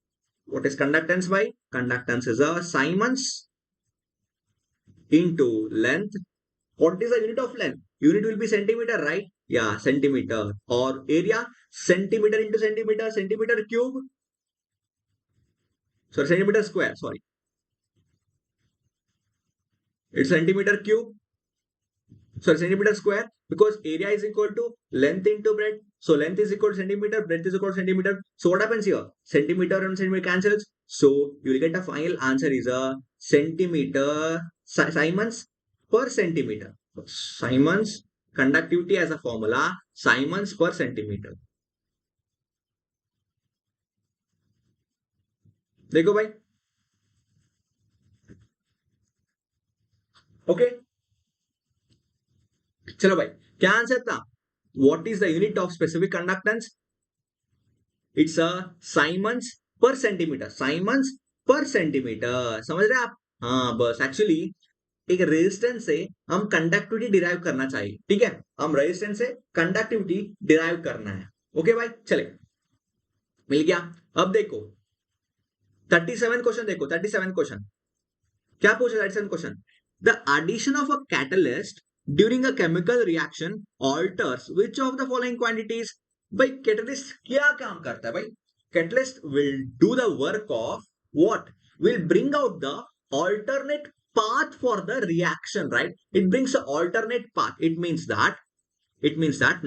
Speaker 1: what is conductance by? Conductance is a Siemens into length. What is the unit of length? Unit will be centimeter, right? Yeah, centimeter. Or area, centimeter into centimeter, centimeter cube. Sorry, centimeter square. Sorry, it's centimeter cube. Sorry, centimeter square, because area is equal to length into breadth. So length is equal to centimeter, breadth is equal to centimeter. So what happens here? Centimeter and centimeter cancels. So you will get a final answer is a centimeter Siemens per centimeter. Siemens conductivity as a formula, Siemens per centimeter. देखो भाई. Okay, चलो भाई, क्या answer था? What is the unit of specific conductance? It's a Siemens per centimeter. Siemens per centimeter. समझ रहे हैं आप? हाँ बस एक्चुअली एक रेजिस्टेंस से हम कंडक्टिविटी डिराइव करना चाहिए. ठीक है, हम रेजिस्टेंस से कंडक्टिविटी डिराइव करना है. ओके भाई, चले, मिल गया. अब देखो 37 क्वेश्चन. देखो 37 क्वेश्चन क्या पूछा. 37 question, the addition of a catalyst during a chemical reaction alters which of the following quantities. भाई कैटलिस्ट क्या काम करता है भाई? Catalyst will do the work of what? Will bring out the alternate path for the reaction, right? It brings an alternate path. It means that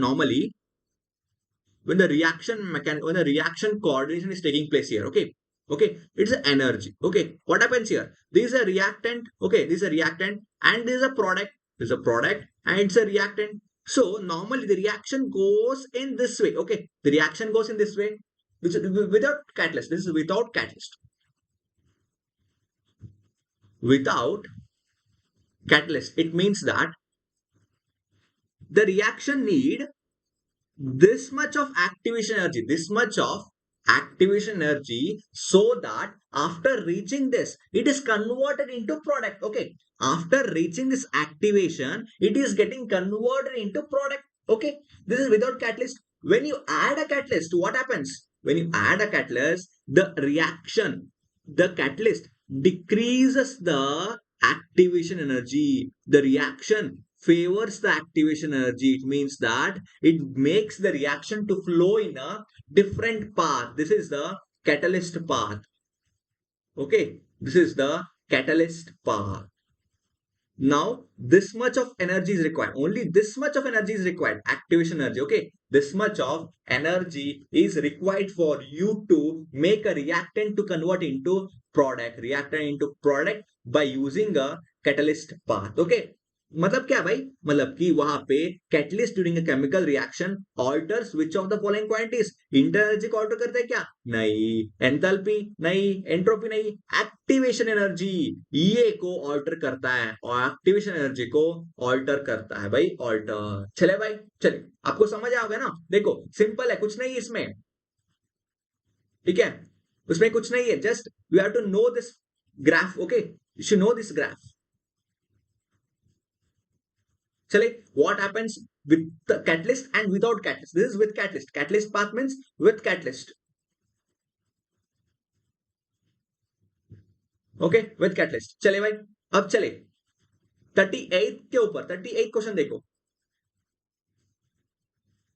Speaker 1: normally when the reaction coordination is taking place here, okay, it's an energy. Okay, what happens here? This is a reactant. Okay, this is a reactant, and this is a product. This is a product, and it's a reactant. So normally the reaction goes in this way. Okay, the reaction goes in this way, which is without catalyst. This is without catalyst. Without catalyst, it means that the reaction need this much of activation energy, so that after reaching this, it is converted into product. Okay, after reaching this activation, it is getting converted into product. Okay, this is without catalyst. When you add a catalyst, what happens? When you add a catalyst, the catalyst decreases the activation energy. The reaction favors the activation energy. It means that it makes the reaction to flow in a different path. This is the catalyst path. Okay, this is the catalyst path. Now this much of energy is required. Only this much of energy is required. Activation energy. Okay, this much of energy is required for you to make a reactant to convert into product by using a catalyst path. Okay, मतलब क्या भाई? मतलब कि वहां पे catalyst during a chemical reaction alters which of the following quantities. Inter energy को alter करते हैं क्या? नहीं. एंथैल्पी नहीं. एंट्रोपी नहीं. एक्टिवेशन एनर्जी ये को ऑल्टर करता है, और एक्टिवेशन एनर्जी को ऑल्टर करता है भाई, ऑल्टर. चले भाई, चले, आपको समझ आ गया ना? देखो सिंपल है, कुछ नहीं इसमें. ठीक है, उसमें कुछ नहीं है, just you have to know this graph. Okay, you should know this graph. चले, what happens with the catalyst and without catalyst? This is with catalyst. Catalyst path means with catalyst. Okay, with catalyst. चले भाई, अब चले 38 के ऊपर. 38 question देखो.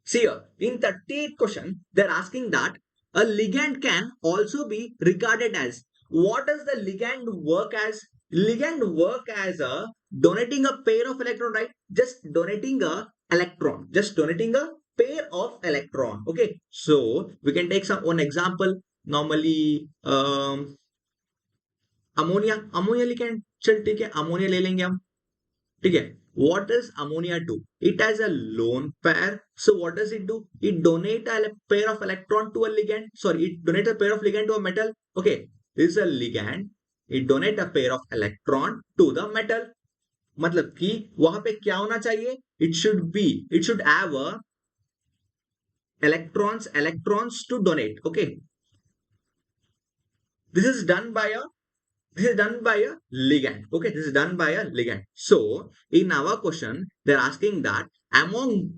Speaker 1: See here, in 38th question, they're asking that a ligand can also be regarded as. What does the ligand work as? Ligand work as a donating a pair of electron, right? Just donating a electron. Just donating a pair of electron. Okay, so we can take some one example. Normally, ammonia. Ammonia ligand. चल ठीक है, ammonia ले लेंगे हम. ठीक है. What does ammonia do? It has a lone pair. So what does it do? It donate a pair of electron to a ligand. Sorry, it donate a pair of ligand to a metal. Okay, this is a ligand. It donate a pair of electron to the metal. मतलब कि वहां पे क्या होना चाहिए? It should have a electrons to donate. Okay, this is done by a ligand. Okay, this is done by a ligand. So in our question, they're asking that among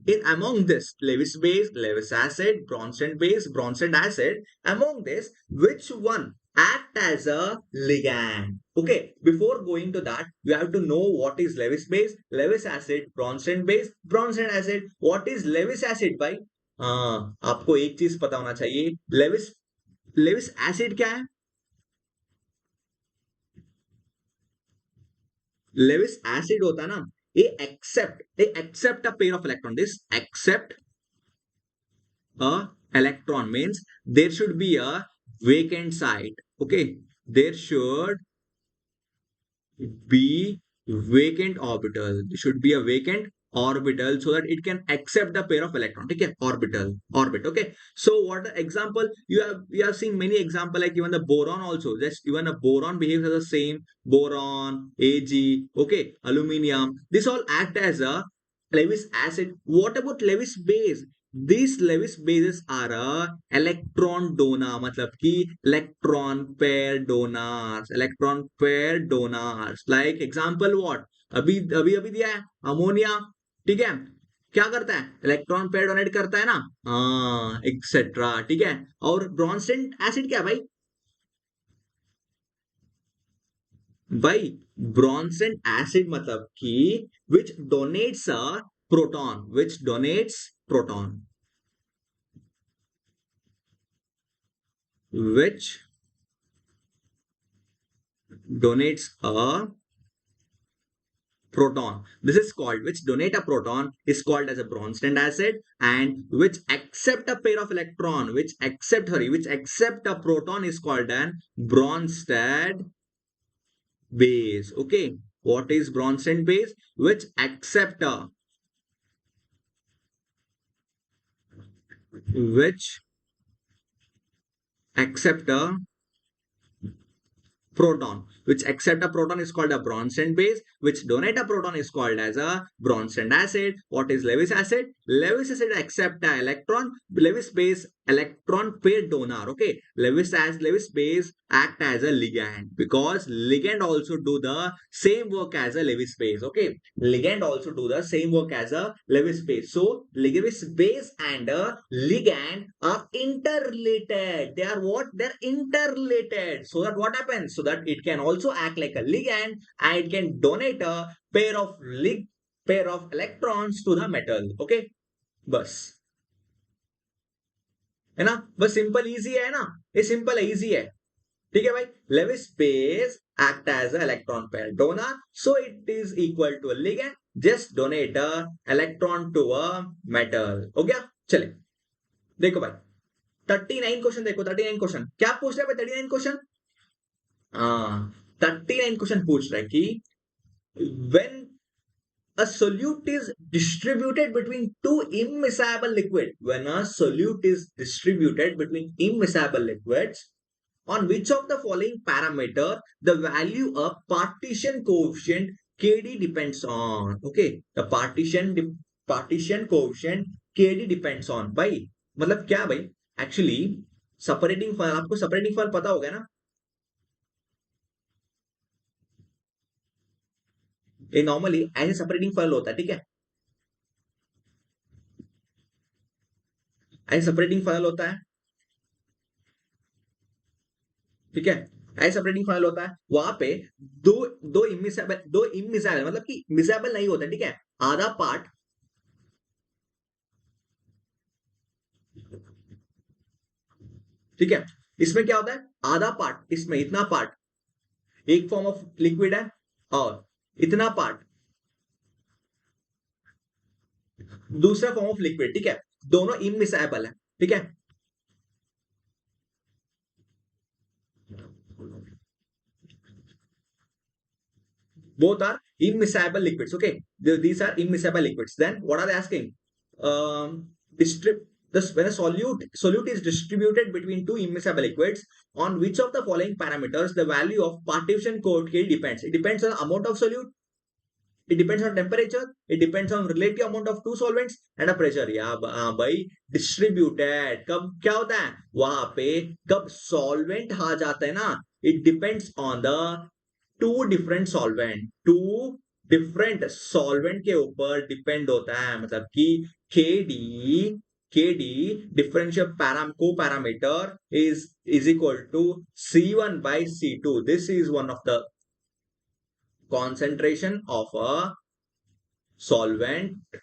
Speaker 1: this Lewis base, Lewis acid, Bronsted base, Bronsted acid, among this, which one act as a ligand? Okay, before going to that, you have to know what is Lewis base, Lewis acid, Bronsted base, Bronsted acid. What is Lewis acid by? आपको एक चीज पता होना चाहिए. Lewis acid क्या है? Lewis acid होता है ना, ये accept a pair of electron. This accept a electron means there should be a vacant site. Okay, there should be vacant orbital. There should be a vacant orbital so that it can accept the pair of electron. Okay, orbit. Okay, so what example you have seen many example, like even the boron also. Just even a boron behaves as the same. Boron, Ag, okay, aluminium, this all act as a Lewis acid. What about Lewis base? These Lewis bases are a electron donor. मतलब कि electron pair donors. Like example what? अभी दिया है ammonia. ठीक है, क्या करता है? इलेक्ट्रॉन पेयर डोनेट करता है ना. हाँ, एक्सेट्रा. ठीक है, और ब्रॉन्स्टेड एसिड क्या भाई? भाई ब्रॉन्सन एसिड मतलब कि which donates a proton, which donates proton, which donates a proton. This is called, which donate a proton is called as a Bronsted acid, and which accept a pair of electron, which accept a proton is called an Bronsted base. Okay, what is Bronsted base? Which accept a proton, which accept a proton is called a Bronsted base, which donate a proton is called as a Bronsted acid. What is Lewis acid? Lewis acid accept a electron. Lewis base electron pair donor. Okay, Lewis base act as a ligand, because ligand also do the same work as a Lewis base. Okay, ligand also do the same work as a Lewis base. So Lewis base and a ligand are interrelated. They are what? They're interrelated. So that what happens? So that it can also act like a ligand and it can donate a pair of electrons to the metal. Okay, बस है ना, बस simple easy है ना, ये simple है, easy है. ठीक है भाई. Lewis base act as an electron pair donor, so it is equal to a ligand. Just donate a electron to a metal. हो गया. चले, देखो भाई 39 क्वेश्चन देखो. 39 क्वेश्चन क्या पूछ रहा है भाई? 39 क्वेश्चन 39 क्वेश्चन पूछ रहा है कि when a solute is distributed between two immiscible liquid, when a solute is distributed between immiscible liquids, on which of the following parameter the value of partition coefficient kd depends on? Okay, the partition coefficient kd depends on. भाई मतलब क्या भाई? Actually separating foil, आपको separating foil पता होगा ना, ये normally ऐसे सेपरेटिंग फॉयल होता है, ठीक है, ऐसे सेपरेटिंग फॉयल होता है, ठीक है, ऐसे सेपरेटिंग फॉयल होता है, वहां पे दो दो इमिसेबल मतलब कि मिसेबल नहीं होता, ठीक है, आधा पार्ट, ठीक है, इसमें क्या होता है, आधा पार्ट, इसमें इतना पार्ट एक फॉर्म ऑफ लिक्विड है, और इतना पार्ट दूसरा फॉर्म ऑफ लिक्विड, ठीक है, दोनों इमिसेबल है, ठीक है, both are immiscible liquids, okay, these are immiscible liquids. Then what are they asking? Distrib this when a solute is distributed between two immiscible liquids, on which of the following parameters the value of partition coefficient depends? It depends on the amount of solute, it depends on temperature, it depends on relative amount of two solvents and a pressure. या भाई distributed कब क्या होता है, वहां पे कब solvent आ जाता है ना, it depends on the two different solvent के ऊपर डिपेंड होता है, मतलब कि के डी डिफरेंशियल को parameter is equal to C1/C2. This is one of the concentration of a solvent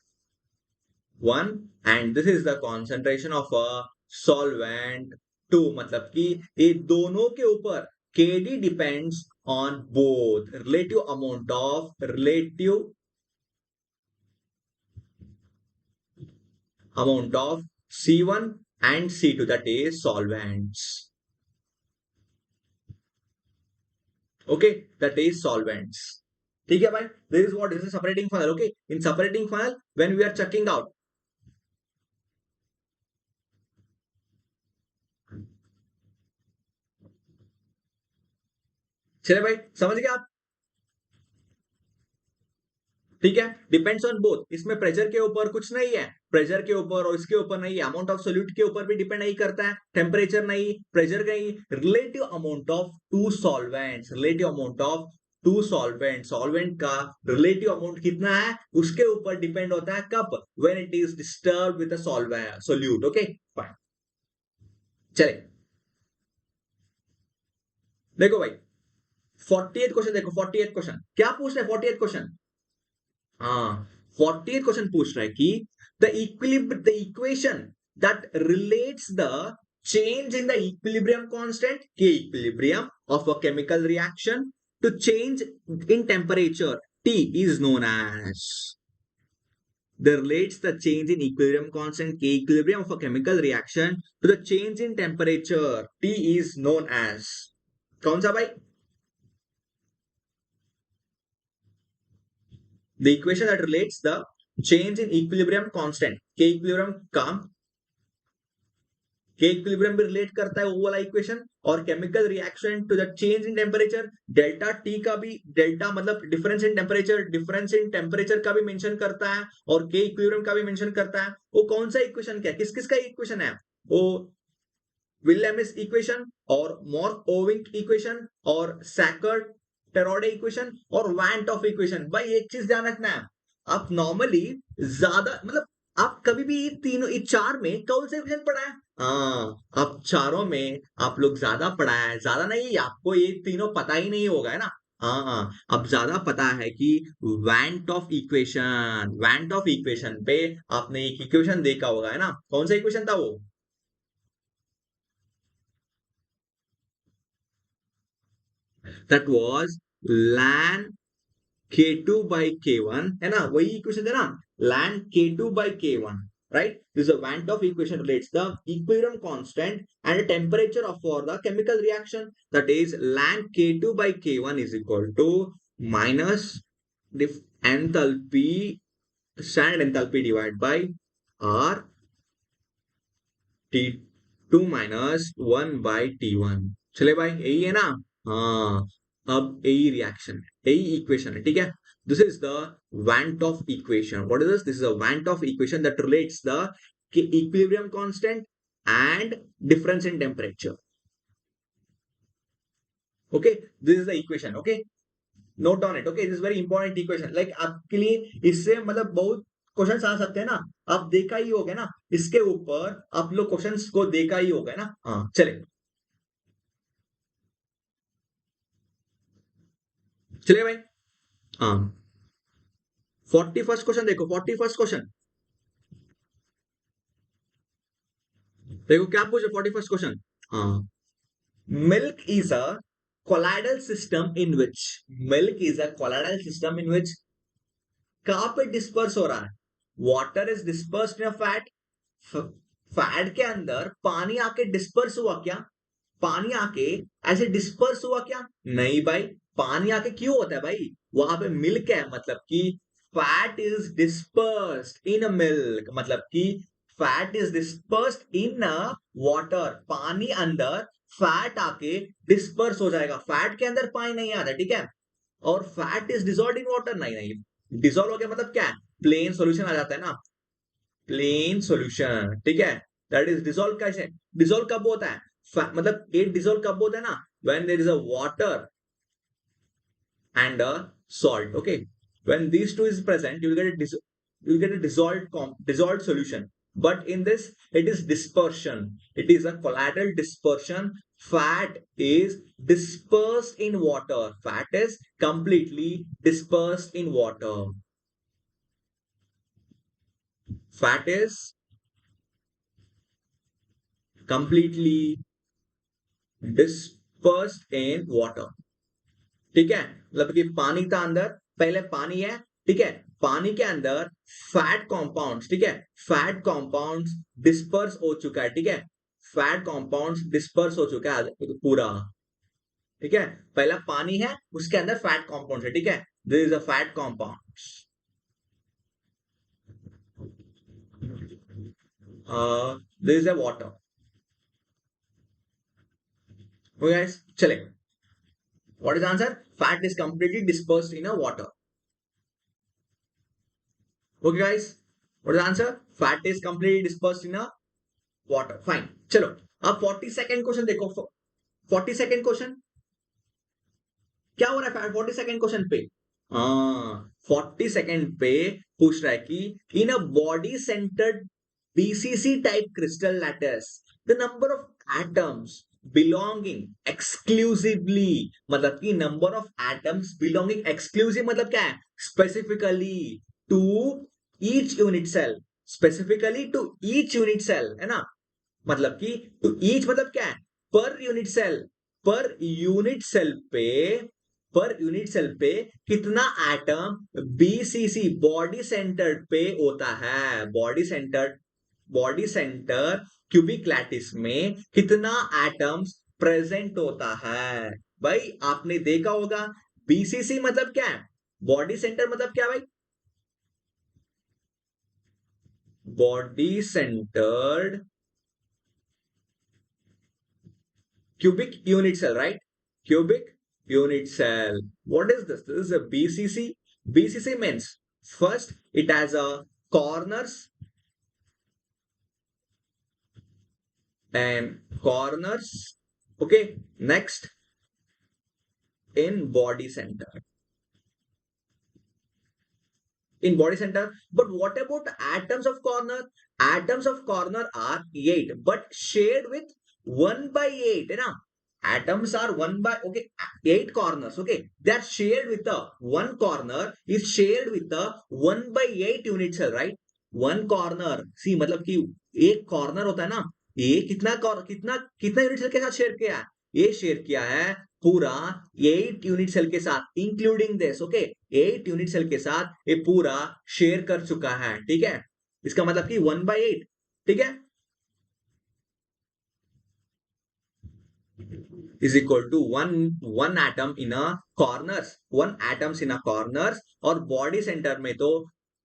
Speaker 1: 1 and this is the concentration of a solvent 2, मतलब कि ये दोनों के ऊपर kd depends on both relative amount of C1 and C2, that is solvents, okay, that is solvents, ठीक है भाई, this is what is a separating funnel, okay, in separating funnel when we are checking out, चले भाई समझ गए आप, ठीक है, डिपेंड्स ऑन बोथ, इसमें प्रेशर के ऊपर कुछ नहीं है, प्रेशर के ऊपर और इसके ऊपर नहीं है, अमाउंट ऑफ सोल्यूट के ऊपर भी डिपेंड नहीं करता है, टेम्परेचर नहीं, प्रेशर नहीं, relative amount of two solvents, relative amount of two solvent, solvent का रिलेटिव अमाउंट कितना है उसके ऊपर डिपेंड होता है, कब, when it is disturb with solvent solute, okay fine, चले देखो भाई 48 क्वेश्चन देखो, 48 क्वेश्चन क्या पूछ रहे हैं, 48 क्वेश्चन, हाँ 48 क्वेश्चन पूछ रहा है कि the equation that relates the change in the equilibrium constant K equilibrium of a chemical reaction to change in temperature T is known as, the relates the change in equilibrium constant K equilibrium of a chemical reaction to the change in temperature T is known as, कौन सा भाई, the equation that relates the change in equilibrium constant K equilibrium का के equilibrium भी relate करता है वो वाला इक्वेशन, और chemical reaction to the change in temperature delta T का भी, डेल्टा मतलब डिफरेंस इन टेम्परेचर का भी मेंशन करता है, और के इक्विलिब्रियम का भी मेंशन करता है, वो कौन सा इक्वेशन क्या, किस किस का इक्वेशन है, वो विलियम्स इक्वेशन और मॉर्क-ओविंक इक्वेशन और सैकर्ड टेरोडे इक्वेशन और वैन ऑफ इक्वेशन। भाई एक चीज ध्यान रखना है, आप नॉर्मली ज्यादा मतलब आप कभी भी तीनों चार में कौन सा इक्वेशन पढ़ा है, हाँ आप चारों में आप लोग ज्यादा पढ़ा है, ज्यादा नहीं आपको ये तीनों पता ही नहीं होगा है ना, हाँ हाँ अब ज्यादा पता है कि वैंट ऑफ इक्वेशन पे आपने एक इक्वेशन देखा होगा है ना, कौन सा इक्वेशन था वो, that was ln k2 by k1 है ना, वही इक्वेशन है ना, ln k2 by k1, right, this is a van 't Hoff equation relates the equilibrium constant and the temperature of for the chemical reaction, that is ln k2 by k1 is equal to minus the enthalpy, standard enthalpy divided by r T2 minus 1/T1, चले भाई यही है ना, हाँ अब यही reaction है, यही इक्वेशन है, ठीक है, this is the one of equation, what is this, this is a one of equation that relates the equilibrium constant and difference in temperature. Okay, this is the equation. Okay, note on it. Okay, this is very important equation. Like आपके लिए इससे मतलब बहुत questions आ सकते हैं ना, आप देखा ही होगा ना, इसके ऊपर आप लोग क्वेश्चंस को देखा ही होगा ना। हाँ चले चले भाई। हाँ 41st क्वेश्चन देखो, 41st क्वेश्चन देखो क्या पूछे 41st क्वेश्चन। हाँ, milk is a colloidal system in which milk is a colloidal system in which कहाँ पे डिस्पर्स हो रहा है, water is dispersed in fat, fat के अंदर पानी आके डिस्पर्स हुआ क्या, पानी आके ऐसे डिस्पर्स हुआ क्या, नहीं भाई, पानी आके क्यों होता है भाई, वहां पे मिल्क है, मतलब कि fat is dispersed in a milk, मतलब कि fat is dispersed in a water, पानी अंदर फैट आके डिस्पर्स हो जाएगा, फैट के अंदर पानी नहीं आता, ठीक है, और fat is dissolve in water, नहीं नहीं, डिजॉल्व हो गया मतलब क्या है, प्लेन सॉल्यूशन आ जाता है ना, प्लेन सॉल्यूशन, ठीक है, दैट इज डिजॉल्व, कैसे डिजॉल्व कब होता है, मतलब ये डिजॉल्व कब होता है ना, when there is a water and a salt. Okay, when these two is present, you will get a dissolved solution. But in this, it is dispersion. It is a collateral dispersion. Fat is dispersed in water. Fat is completely dispersed in water. Fat is completely dispersed in water. ठीक है, मतलब कि पानी था अंदर, पहले पानी है, ठीक है, पानी के अंदर फैट कॉम्पाउंड्स, ठीक है, फैट कॉम्पाउंड्स डिस्पर्स हो चुका है, ठीक है, फैट कॉम्पाउंड्स डिस्पर्स हो चुका है पूरा, ठीक है, पहला पानी है, उसके अंदर फैट कॉम्पाउंड्स है, ठीक है, this is a fat compounds, this is a water. Okay guys, चले, what is answer, fat is completely dispersed in a water. Okay guys, what is answer, fat is completely dispersed in a water, fine, चलो, अब 42nd question देखो, 42nd question क्या हो रहा है 42nd question पे, हाँ 42nd पे पूछ रहा है कि in a body centred BCC type crystal lattice the number of atoms belonging exclusively, मतलब कि number of atoms belonging exclusive मतलब क्या है, specifically to each unit cell, specifically to each unit cell है ना, मतलब कि टू ईच मतलब क्या है, per unit cell, per unit cell पे, पर यूनिट सेल पे कितना एटम बीसीसी बॉडी सेंटर पे होता है, body centre, body centre cubic lattice में कितना एटम्स प्रेजेंट होता है, भाई आपने देखा होगा, बीसीसी मतलब क्या है, बॉडी सेंटर मतलब क्या भाई, body centred cubic unit cell, right? Cubic unit cell. What is this? This is a BCC. BCC means first it has a corners and corners. Okay. Next in body center. In body center. But what about atoms of corner? Atoms of corner are 8, but shared with 1 by 8. You know? Atoms are 1 by, okay, 8 corners. Okay. They are shared with the one corner is shared with the 1 by 8 unit cell, right? One corner. See, मतलब कि एक corner होता है ना, ये कितना कितना कितना यूनिट सेल के साथ शेयर किया है, ये शेयर किया है पूरा 8 यूनिट सेल के साथ, including this, okay, 8 unit cell के साथ ये पूरा शेयर कर चुका है, ठीक है, इसका मतलब कि 1 by 8, ठीक है, is equal to one atom in a corners, one atoms in a corners, और बॉडी सेंटर में तो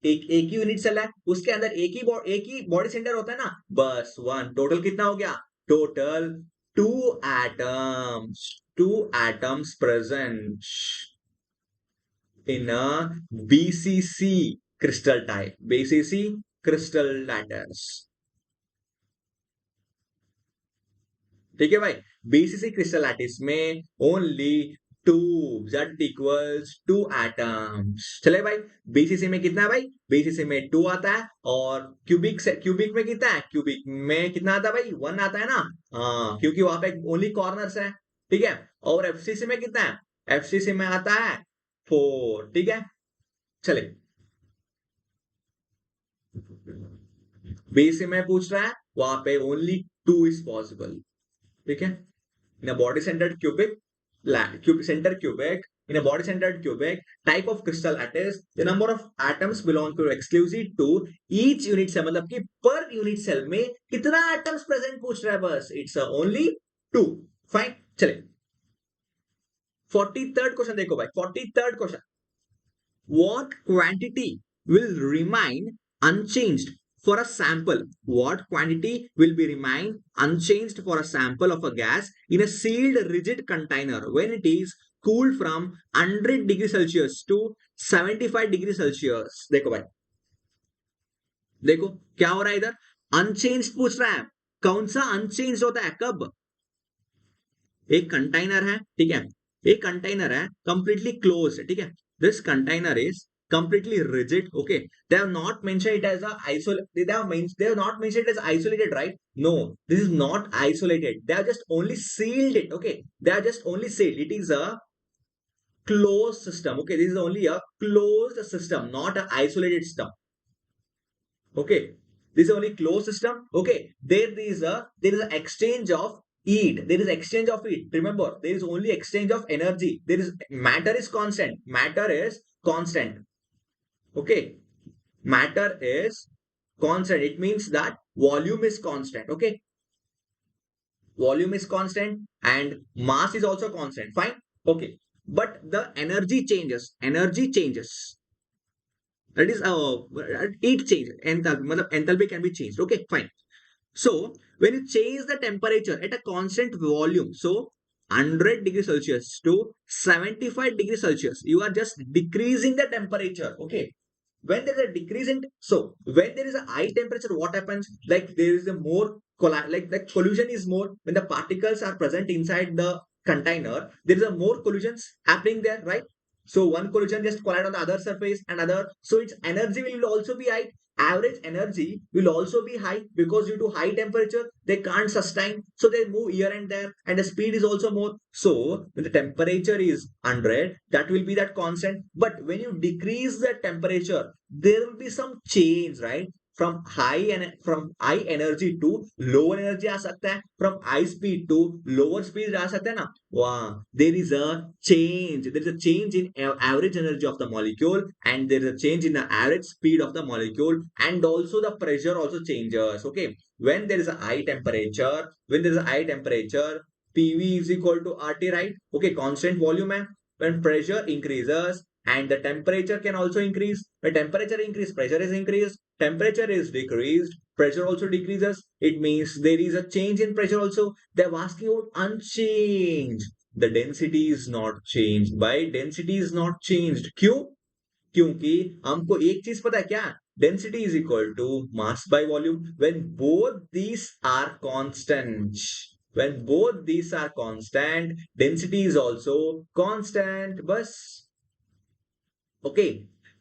Speaker 1: एक ही यूनिट सेल है, उसके अंदर एक ही बॉडी सेंटर होता है ना, बस वन, टोटल कितना हो गया, total two atoms, two atoms present in a BCC crystal type, BCC crystal lattice. ठीक है भाई। बीसीसी क्रिस्टल लैटिस में only two Z equals two atoms. चले भाई, बीसीसी में कितना है भाई? बीसीसी में टू आता है, और क्यूबिक से क्यूबिक में कितना है? क्यूबिक में कितना आता है भाई? वन आता है ना। हाँ, क्योंकि वहां पे ओनली कॉर्नर्स है। ठीक है। और एफसीसी में कितना है? एफसीसी में आता है फोर। ठीक है। चले, बीसीसी में पूछ रहा है, वहां पे ओनली टू इज पॉसिबल। ठीक है। In a body-centered center cubic, in a body-centered cubic type of crystal lattice, the number of atoms belong to exclusive to each unit cell, मतलब कि per unit cell में कितना atoms present पूछ रहा है बस, it's only two. Fine. चले, 43rd question देखो भाई, 43rd question, what quantity will remain unchanged for a sample? What quantity will be remain unchanged for a sample of a gas in a sealed rigid container when it is cooled from 100 degree Celsius to 75 degree Celsius? देखो भाई, देखो क्या हो रहा है इधर, unchange पूछ रहा है। कौन सा अनचेंज होता है? कब? एक कंटेनर है, ठीक है, एक कंटेनर है कंप्लीटली क्लोज, ठीक है, this container is completely rigid. Okay, they have not mentioned it as a they have not mentioned it as isolated, right? No, this is not isolated, they have just only sealed it. Okay, they are just only sealed, it is a closed system. Okay, this is only a closed system, not an isolated system. Okay, this is only closed system. Okay, there is a exchange of heat, there is exchange of heat. Remember, there is only exchange of energy. There is matter is constant, matter is constant. Okay, matter is constant, it means that volume is constant. Okay, volume is constant and mass is also constant. Fine. Okay, but the energy changes, energy changes, that is heat change, enthalpy can be changed. Okay, fine. So when you change the temperature at a constant volume, so 100 degrees Celsius to 75 degrees Celsius, you are just decreasing the temperature. Okay, when there is a decrease in, so when there is a high temperature, what happens? Like there is a more like the collision is more when the particles are present inside the container. There is a more collisions happening there, right? So one collision just collide on the other surface and other, so its energy will also be high. Average energy will also be high because due to high temperature they can't sustain, so they move here and there, and the speed is also more. So when the temperature is 100, that will be that constant. But when you decrease the temperature, there will be some change, right? From high energy to lower energy आ सकता है, from high speed to lower speed आ सकता है ना। wow, there is a change, there is a change in average energy of the molecule, and there is a change in the average speed of the molecule, and also the pressure also changes. Okay, when there is a high temperature, when there is a high temperature, PV is equal to RT, right? Okay, constant volume है. When pressure increases and the temperature can also increase, when temperature increase, pressure is increased, temperature is decreased, pressure also decreases, it means there is a change in pressure also. They're asking about unchanged, the density is not changed. By density is not changed, क्यों? क्योंकि हमको एक चीज पता है क्या, density is equal to mass by volume when both these are constant. when both these are constant, density is also constant. बस. Okay,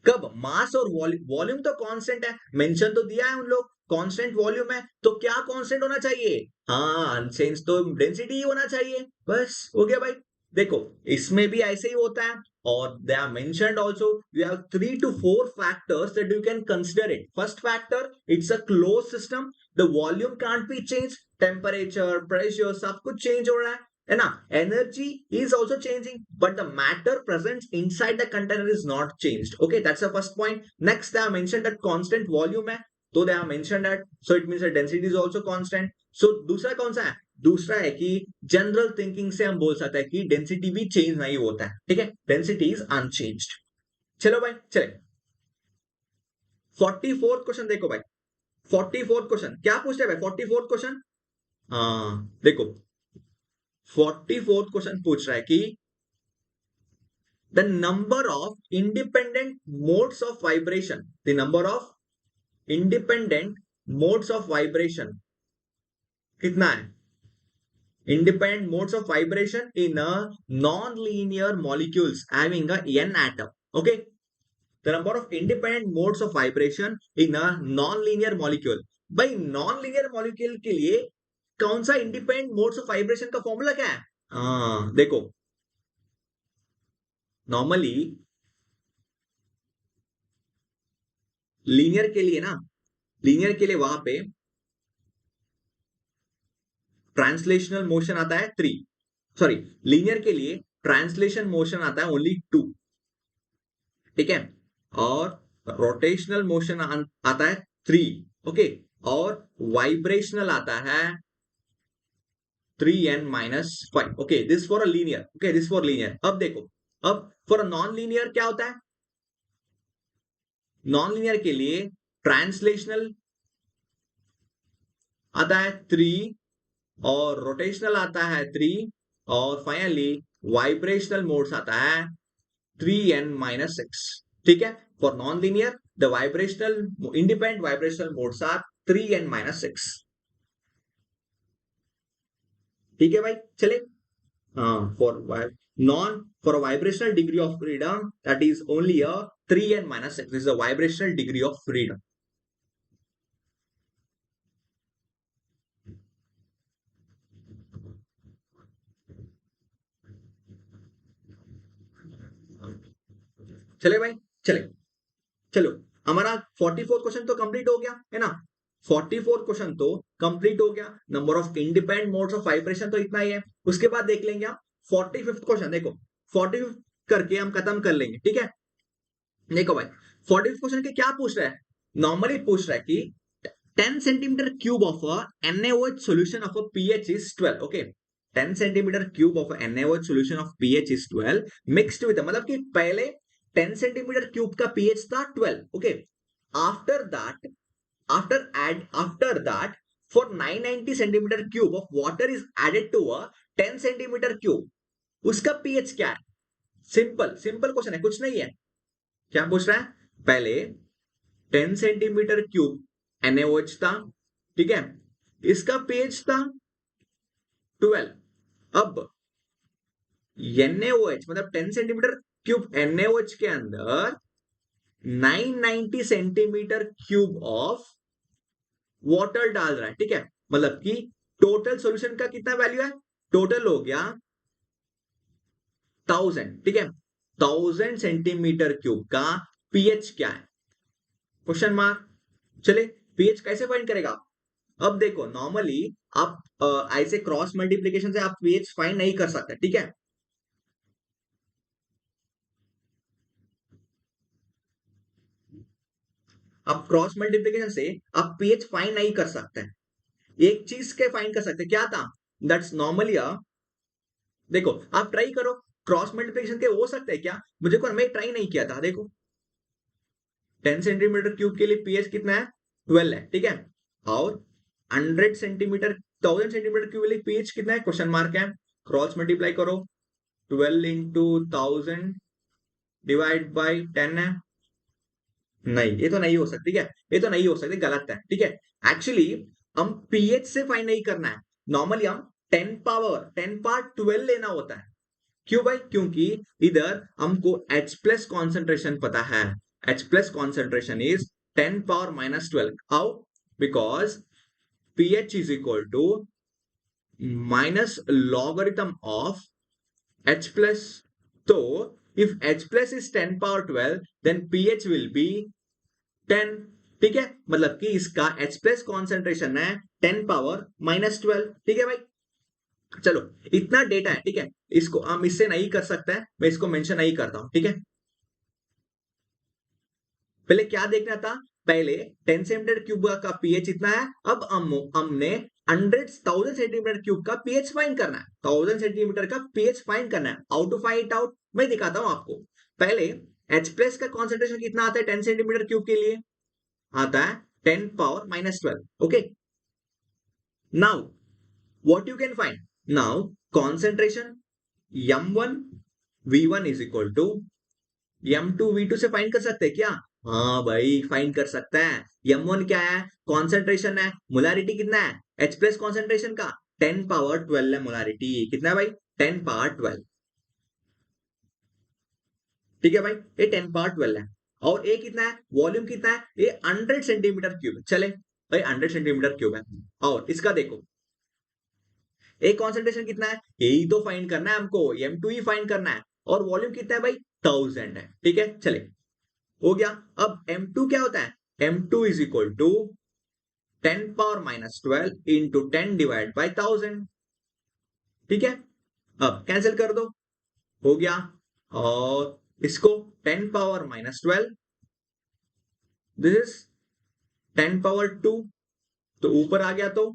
Speaker 1: कब मास और वॉल्यूम तो कांस्टेंट है, मेंशन तो दिया है उन लोग, कांस्टेंट वॉल्यूम है, तो क्या कांस्टेंट होना चाहिए? हाँ, अनचेंज तो डेंसिटी ही होना चाहिए, बस हो गया भाई. देखो, इसमें भी ऐसे ही होता है, और they are mentioned also, you have 3 to 4 factors that you can consider it. First factor, it's a close system, the volume can't be change, temperature, pressure सब कुछ चेंज हो रहा है ना. Energy is also changing, but the matter present inside the container is not changed. Okay, that's the first point. Next, they have mentioned that constant volume है, तो they have mentioned that, so it means that density is also constant. So दूसरा कौन सा है? दूसरा है कि general thinking से हम बोल सकते हैं कि डेंसिटी भी चेंज नहीं होता है. ठीक है, डेंसिटी इज अनचेंज्ड. चलो भाई, चले 44th क्वेश्चन देखो भाई. 44th क्वेश्चन क्या पूछते हैं भाई? 44th क्वेश्चन, हाँ देखो, 44th क्वेश्चन पूछ रहा है कि the number of independent modes of vibration, the number of independent modes of vibration कितना है? independent modes of vibration in a non-linear molecules having a n atom. Okay, the number of independent modes of vibration in a non-linear molecule. भाई non-linear molecule के लिए कौन सा independent modes of vibration का formula क्या है? देखो normally linear के लिए ना, लीनियर के लिए वहां पे ट्रांसलेशनल मोशन आता है 3, सॉरी लीनियर के लिए ट्रांसलेशन मोशन आता है ओनली 2, ठीक है, और रोटेशनल मोशन आता है 3, ओके, और वाइब्रेशनल आता है 3n-5, okay, this for a linear, okay, this for linear. अब देखो, अब फॉर अ नॉन लीनियर क्या होता है? नॉन लीनियर के लिए ट्रांसलेशनल आता है 3 और रोटेशनल आता है 3 और फाइनली वाइब्रेशनल मोड्स आता है 3n-6, ठीक है। For non linear the vibrational independent vibrational modes are 3n-6, ठीक है भाई, चले। For non for a vibrational degree of freedom that is only a 3n-6, this is a vibrational degree of freedom। चले भाई, चले, चलो, हमारा 44 क्वेश्चन तो कंप्लीट हो गया है ना, 44 क्वेश्चन तो कंप्लीट हो गया। Number of independent modes of vibration तो इतना ही है। उसके बाद देख लेंगे हम 45th क्वेश्चन। देखो 45 करके हम खत्म कर लेंगे, ठीक है। देखो भाई 45 क्वेश्चन के क्या पूछ रहा है? नॉर्मली पूछ रहा है कि 10 centimetre cube of a NaOH solution of a pH is 12, okay, 10 centimetre cube of NaOH solution of pH is 12 mixed with, मतलब कि पहले 10 सेंटीमीटर क्यूब का pH था 12, okay, after that after that for 990 centimetre cube of water is added to a 10 centimetre cube, उसका pH क्या है? Simple simple question है, कुछ नहीं है। क्या पूछ रहा है? पहले 10 सेंटीमीटर क्यूब NaOH था, ठीक है, इसका pH था 12। अब NaOH मतलब 10 सेंटीमीटर क्यूब NaOH के अंदर 990 सेंटीमीटर क्यूब ऑफ वाटर डाल रहा है, ठीक है, मतलब कि टोटल सॉल्यूशन का कितना वैल्यू है? टोटल हो गया 1000, ठीक है, 1000 सेंटीमीटर क्यूब का pH क्या है? Question mark. चले, pH कैसे फाइंड करेगा? अब देखो नॉर्मली आप ऐसे क्रॉस मल्टीप्लीकेशन से आप pH फाइंड नहीं कर सकते, ठीक है। आप क्रॉस मल्टीप्लीकेशन से आप pH फाइंड नहीं कर सकते। एक चीज के फाइंड कर सकते, क्या था? दैट्स नॉर्मली देखो आप ट्राई करो, क्रॉस मल्टीप्लिकेशन के हो सकते हैं क्या? मुझे को मैं ट्राई नहीं किया था। देखो 10 सेंटीमीटर क्यूब के लिए पीएच कितना है? 12 है, ठीक है, और 100 सेंटीमीटर 1000 सेंटीमीटर क्यूब के लिए पीएच कितना है? क्वेश्चन मार्क है। क्रॉस मल्टीप्लाई करो, 12 इंटू 1000 डिवाइड बाई 10 है। नहीं, ये तो नहीं हो सकती, ठीक है, ये तो नहीं हो सकती, गलत है, ठीक है। एक्चुअली हम पीएच से फाइंड नहीं करना है, नॉर्मली हम 10 पावर 12 लेना होता है। क्यों भाई? क्योंकि इधर हमको H प्लस कॉन्सेंट्रेशन पता है, H plus concentration is 10 power. How? Because pH is equal to minus logarithm of H plus. तो if H plus is 10 power 12 then pH will be 10, ठीक है, मतलब कि इसका H प्लस कॉन्सेंट्रेशन है 10 पावर-12, ठीक है भाई। चलो इतना डेटा है, ठीक है, इसको हम इससे नहीं कर सकते हैं, मैं इसको मेंशन नहीं करता हूं, ठीक है। पहले क्या देखना था? पहले 10 सेंटीमीटर क्यूब का पीएच इतना है, अब हमने 1000 सेंटीमीटर क्यूब का पीएच फाइंड करना है, 1000 सेंटीमीटर का पीएच फाइंड करना है। How to find it out? मैं दिखाता हूं आपको। पहले H प्लस का कॉन्सेंट्रेशन कितना आता है 10 सेंटीमीटर क्यूब के लिए? आता है 10 power, okay. Now what you can find? Now concentration m1 v1 is equal to m2 v2 से फाइंड कर सकते हैं क्या? हाँ भाई फाइंड कर सकते हैं। m1 क्या है? कॉन्सेंट्रेशन है। मोलारिटी कितना है? H प्लस कॉन्सेंट्रेशन का 10 पावर 12 है मोलारिटी। कितना है भाई? 10 पावर 12। ठीक है भाई, ये 10 पावर 12 है। और ए कितना है? वॉल्यूम कितना है? ये 100 सेंटीमीटर क्यूब। चले भाई, 100 सेंटीमीटर क्यूब है। और इसका देखो, ए कॉन्सेंट्रेशन कितना है? यही तो फाइंड करना है हमको, M2 ही फाइंड करना है। और वॉल्यूम कितना है भाई? 1000 है। ठीक है, चले, हो गया। अब M2 क्या होता है? M2 is equal to 10 power minus 12 into 10 divide by 1000। ठीक है, अब कैंसिल कर दो, हो गया। और इसको 10 power minus 12, this is 10 power 2, तो ऊपर आ गया। तो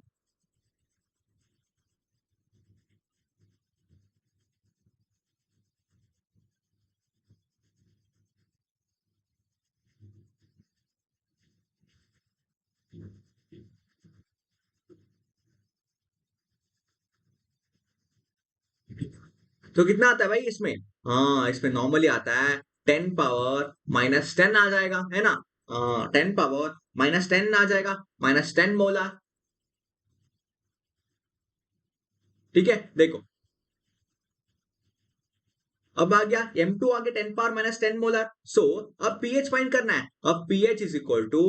Speaker 1: कितना आता है भाई इसमें? हाँ, इसमें नॉर्मली आता है 10 पावर माइनस 10 आ जाएगा, है ना? 10 पावर माइनस 10 आ जाएगा, -10 मोला। ठीक है, देखो, अब आ गया M2 आ गया 10 पावर माइनस 10 मोलर। सो अब पीएच फाइंड करना है। अब pH is equal to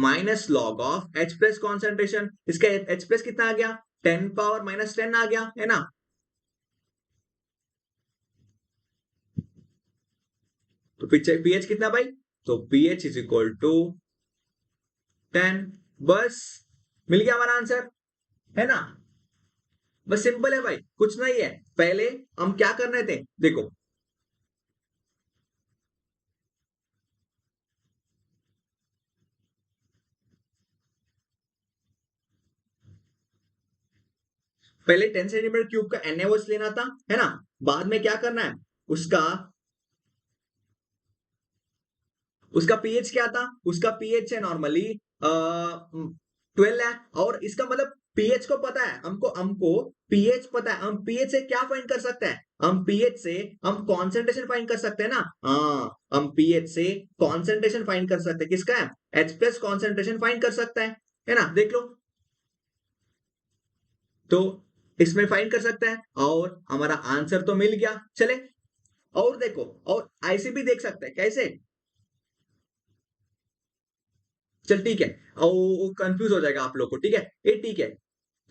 Speaker 1: minus log of H plus concentration. इसका H प्लस कितना आ गया? 10 पावर माइनस 10 आ गया, है ना? तो पीएच कितना भाई? तो पीएच इज इक्वल टू 10। बस, मिल गया हमारा आंसर, है ना? बस सिंपल है भाई, कुछ नहीं है। पहले हम क्या कर रहे थे, देखो, पहले 10 सेंटीमीटर क्यूब का NaOH लेना था, है ना? बाद में क्या करना है, उसका उसका पीएच क्या था? उसका पीएच है नॉर्मली 12 है। और इसका मतलब पीएच को पता है हमको, पीएच पता है। हम पीएच से क्या फाइंड कर सकते हैं? हम पीएच से हम कॉन्सेंट्रेशन फाइंड कर सकते हैं ना? हाँ, हम पीएच से कॉन्सेंट्रेशन फाइंड कर सकते हैं। किसका है? H प्लस कॉन्सेंट्रेशन फाइंड कर सकते हैं, है ना? देख लो, तो इसमें फाइंड कर सकते हैं और हमारा आंसर तो मिल गया। चले, और देखो, और ऐसे भी देख सकते हैं। कैसे? चल ठीक है, और कंफ्यूज हो जाएगा आप लोग को। ठीक है, ये ठीक है।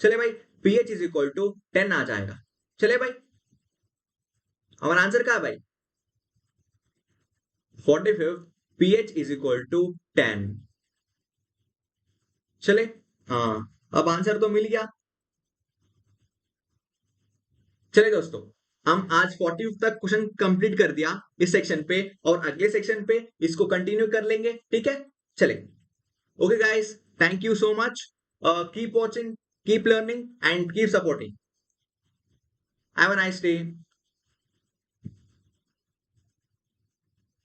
Speaker 1: चले भाई, पीएच इज इक्वल टू 10 आ जाएगा। चले भाई, हमारा आंसर क्या है भाई? 45। PH is equal to 10। चले, हाँ, अब आंसर तो मिल गया। चले दोस्तों, हम आज 40 तक क्वेश्चन कंप्लीट कर दिया इस सेक्शन पे, और अगले सेक्शन पे इसको कंटिन्यू कर लेंगे। ठीक है, चले, okay guys, thank you so much. Keep watching, keep learning and keep supporting. Have a nice day.